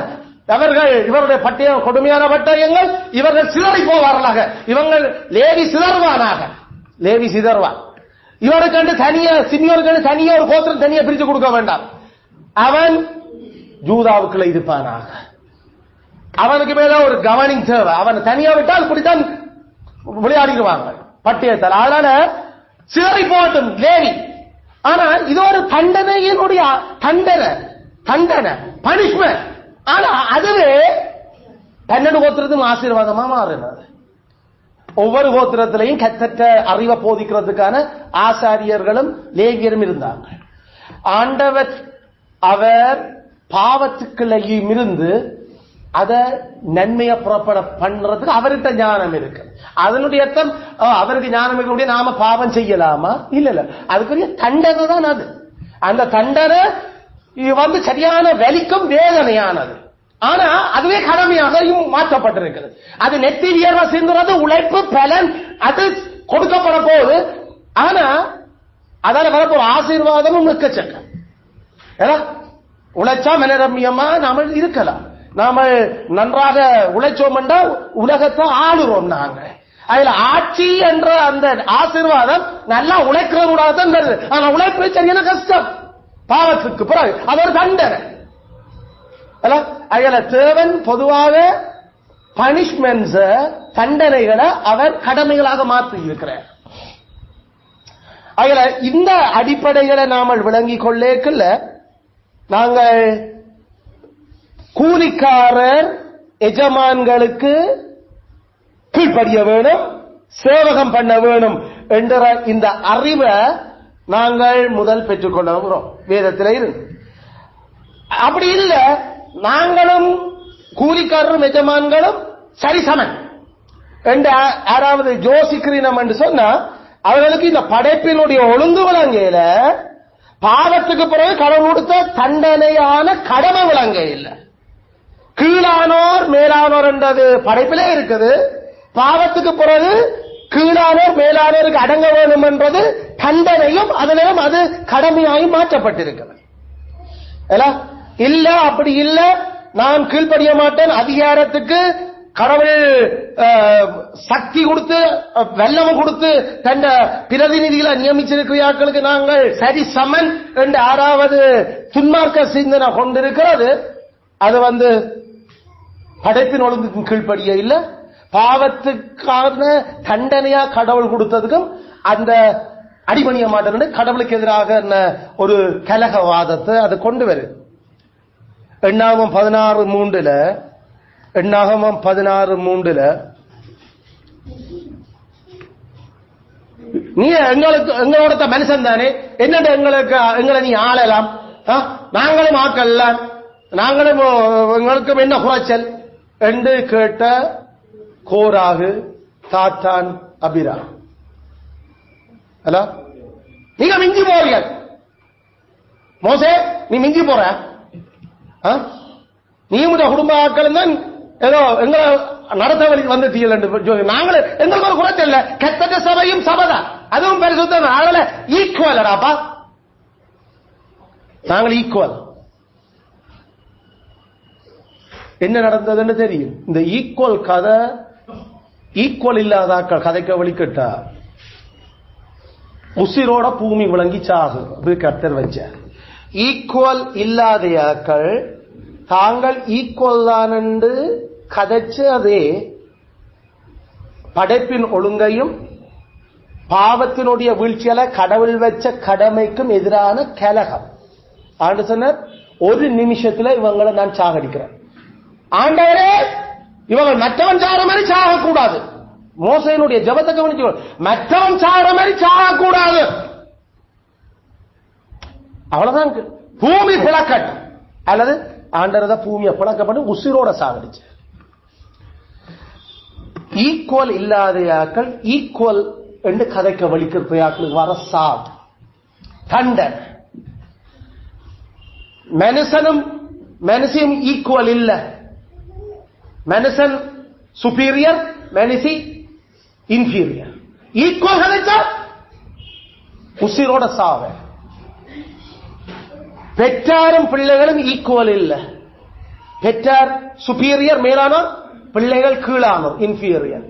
அவர்கள் இவருடைய பட்டயம் கொடுமையான பட்டயங்கள் இவர்கள் சிதறி போவார்களாக. இவங்கள் லேவி சிதறுவான். இவருக்கு தனியா சிமியோனுக்கு தனியா ஒரு கோத்திரம் தனியா பிரிச்சு கொடுக்க வேண்டாம். அவன் ஜூதாவுக்குள்ள இருப்பானாக. அவனுக்கு மேல ஒரு கவனிங் தேவை. அவன் தனியா விட்டால் இப்படித்தான் விளையாடிடுவாங்க பட்டயத்தால். அதனால சிதறி போகட்டும் லேவி. ஆனா இது ஒரு தண்டனையினுடைய தண்டனை பனிஷ்மெண்ட். ஆனா அதுவே 12 கோத்திரத்துக்கும் ஆசீர்வாதமா மாறினது. ஒவ்வொரு கோத்திரத்திலையும் கத்தற்ற அறிவை போதிக்கிறதுக்கான ஆசாரியர்களும் லேவியரும் இருந்தாங்க. ஆண்டவர் அவர் பாவத்துக்குள்ளையும் இருந்து அத நன்மையை புறப்பட பண்றதுக்கு அவர்கிட்ட ஞானம் இருக்கு. அதனுடைய அர்த்தம் அவருக்கு ஞானம் இருக்க நாம பாவம் செய்யலாமா? இல்ல, அதுக்குரிய தண்டனை தான் அது. அந்த தண்டனை சரியான வலிக்கும் வேதனையானது. ஆனா அதுவே கடமையாகவும் மாற்றப்பட்டிருக்கிறது. அது நெத்தி வியர்வை சிந்துறது உழைப்பு பலன் அது கொடுக்கப்பட போகுது. ஆனா அதால வரப்போற ஆசீர்வாதமும் மிக்கச்சக்கம். உழைச்சா மனரம்யமா நாம இருக்கலாம். நாம நன்றாக உழைச்சோம் என்றால் உலகத்தை ஆளுறோம். நாங்க அதுல ஆட்சி என்ற அந்த ஆசீர்வாதம் நல்லா உழைக்கிறவங்களாக தான் வருது. ஆனா உழைப்பு சரியான கஷ்டம். பாவத்துக்கு பிறகு அது ஒரு தண்டனை. அதுல தேவன் பொதுவாக பனிஷ்மெண்ட்ஸ் தண்டனைகளை அவர் கடமைகளாக மாற்றி இருக்கிறார். அதுல இந்த அடிப்படைகளை நாமல் விளங்கிக் கொள்ளேக்குள்ள நாங்கள் கூலிக்காரர் எஜமான்களுக்கு கீழ்ப்படிய வேணும், சேவகம் பண்ண வேணும் என்ற இந்த அறிவை நாங்கள் முதல் பெற்றுக்கொள்ளுகிறோம் வேதத்தில் இருந்து. அப்படி இல்லை, நாங்களும் கூலிக்காரரும் எஜமான்களும் சரிசமன் என்று யாராவது யோசிக்கிறோம் என்று சொன்னா அவர்களுக்கு இந்த படைப்பினுடைய ஒழுங்கு விளங்கையில பாவத்துக்கு பிறகு கடவுள் கொடுத்த தண்டனையான கடமை விளங்க இல்லை. கீழானோர் மேலானோர் என்றது படைப்பிலே இருக்குது. பாவத்துக்கு பிறகு கீழானோர் மேலானோருக்கு அடங்க வேண்டும் என்பது தண்டனையும் அதிலும் அது கடமையாயும் மாற்றப்பட்டிருக்கிறது. இல்ல அப்படி இல்ல, நான் கீழ்ப்படிய மாட்டேன், அதிகாரத்துக்கு கடவுள் சக்தி கொடுத்து வெள்ளம் கொடுத்து தன் பிரதிநிதிகளை நியமிச்சிருக்கிறார்களுக்கு நாங்கள் சரி சமன் என்று ஆறாவது துன்மார்க்க சிந்தனை கொண்டிருக்கிறது. அது படைப்பின் ஒழுங்குக்கு கீழ்ப்படிய இல்ல, பாவத்துக்கான தண்டனையா கடவுள் கொடுத்ததுக்கும் அந்த அடிபணிய மாட்டேன் கடவுளுக்கு எதிராக ஒரு கலகவாதத்தை அது கொண்டு வருது. எண்ணாகமம் 16:3 நீ எங்களோட மனுஷன் தானே, என்னட்டு எங்களை நீ ஆளலாம், நாங்களும் ஆக்கலாம், நாங்களும் எங்களுக்கும் என்ன குறைச்சல் என்று கேட்ட கோராகு, தாத்தான், அபிராம். நீங்க மிஞ்சி போறீங்க. மோசே நீ மிஞ்சி போற, நீ குடும்ப ஆட்கள் தான் ஏதோ எங்களை நடத்த வழி வந்துட்டீங்க. நாங்களே எங்களுக்கு ஒரு குறைச்சல் இல்ல, கெட்ட சபையும் சபைதான், அதுவும் பரிசுத்தம். அதனால ஈக்குவலடாப்பா, நாங்கள் ஈக்குவல். என்ன நடந்ததுன்னு தெரியும். இந்த ஈக்குவல் கதை ஈக்குவல் இல்லாத கதைக்க வழிகட்டா உசிரோட பூமி விளங்கி சாகு. கர்த்தர் வச்ச ஈக்குவல் இல்லாதையாக்கள் தாங்கள் ஈக்குவல் தான் என்று கதைச்சு அதே படைப்பின் ஒழுங்கையும் பாவத்தினுடைய வீழ்ச்சியால கடவுள் வச்ச கடமைக்கும் எதிரான கலகம். ஆண்டு சொன்னார், ஒரு நிமிஷத்துல இவங்களை நான் சாகடிக்கிறேன். ஆண்டவரே இவங்க மற்றவன் சாகிற மாதிரி சாகக்கூடாது. மோசையினுடைய ஜபத்தை கவனிச்சு, மற்றவன் சாகிற மாதிரி சாகக்கூடாது. அவ்வளவுதான். பூமி பிளக்கட்டு அல்லது ஆண்டரத பூமியை பிளக்கப்பட்டு உசிரோட சாகடிச்சு. ஈக்குவல் இல்லாதையாக்கள் ஈக்குவல் என்று கதைக்க வலிக்கிறதையாக்களுக்கு வர சாவு தண்டனை. மனுஷனும் மனுஷியும் ஈக்குவல் இல்ல. மனுஷன் சுப்பீரியர், மனுஷி இன்ஃபீரியர். ஈக்குவல் கதைச்சா உசிரோட சாவ. பெற்றாரும் பிள்ளைகளும் ஈக்குவல் இல்ல. பெற்றார் சுப்பீரியர் மேலானோர், பிள்ளைகள் கீழானோர் இன்ஃபீரியர்.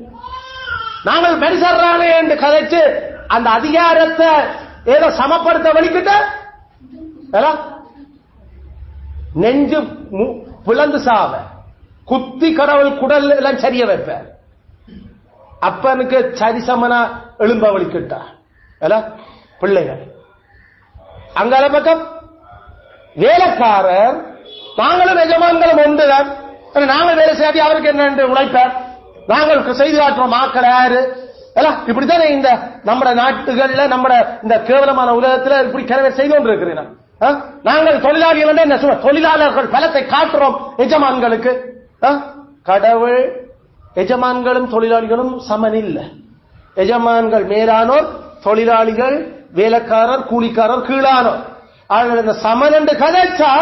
நாங்கள் மனுஷரானே என்று கதைச்சு அந்த அதிகாரத்தை ஏதோ சமப்படுத்த வலிக்கிட்ட நெஞ்சு பிளந்து சாவ. குத்தி கடவுள் குடல் எல்லாம் சரிய வைப்ப. அப்பனுக்கு சரிசமனா எழும்ப வலிக்கிட்டா பிள்ளைகள். அங்கால பக்கம் வேலைக்காரர், நாங்களும் எஜமான்களும் ஒன்றுதான், நாங்கள் வேலை செய்யாதி அவருக்கு என்ன உழைப்பார், நாங்கள் செய்து காட்டுறோம் மாக்கள் யாரு. இப்படித்தானே இந்த நம்ம நாட்டுகள்ல நம்ம இந்த கேவலமான உலகத்தில் இப்படி கிழமை செய்து கொண்டு இருக்கிறேன். நாங்கள் தொழிலாளிகள் என்ன சொல்ல, தொழிலாளர்கள் பலத்தை காட்டுறோம் எஜமான்களுக்கு. கடவுள் எஜமான்களும் தொழிலாளிகளும் சமன் இல்லை. எஜமான்கள் மேலானோர், தொழிலாளிகள் வேலைக்காரர் கூலிக்காரர் கீழானோர். இந்த சமன் என்று கதைச்சா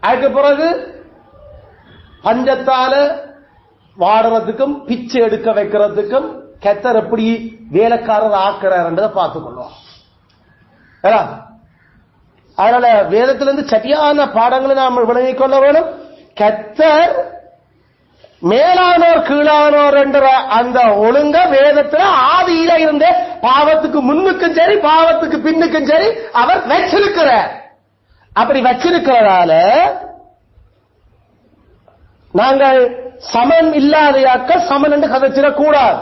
அதுக்கு பிறகு பஞ்சத்தால வாடுறதுக்கும் பிச்சை எடுக்க வைக்கிறதுக்கும் கர்த்தர் எப்படி வேலைக்காரர் ஆக்கிறார் என்றதை பார்த்துக் கொள்வோம். அதனால வேதத்திலிருந்து சரியான பாடங்களை நாம் விளங்கிக் கொள்ள வேணும். கர்த்தர் மேலானோர் கீழானோர் என்ற அந்த ஒழுங்க வேதத்துல ஆதியில இருந்தே பாவத்துக்கு முன்னுக்கும் சரி பாவத்துக்கு பின்னுக்கும் சரி அவர் வச்சிருக்கிறார். அப்படி வச்சிருக்கிறதால நாங்கள் சமன் இல்லாதையாக்க சமன் என்று கதைச்சிடக்கூடாது.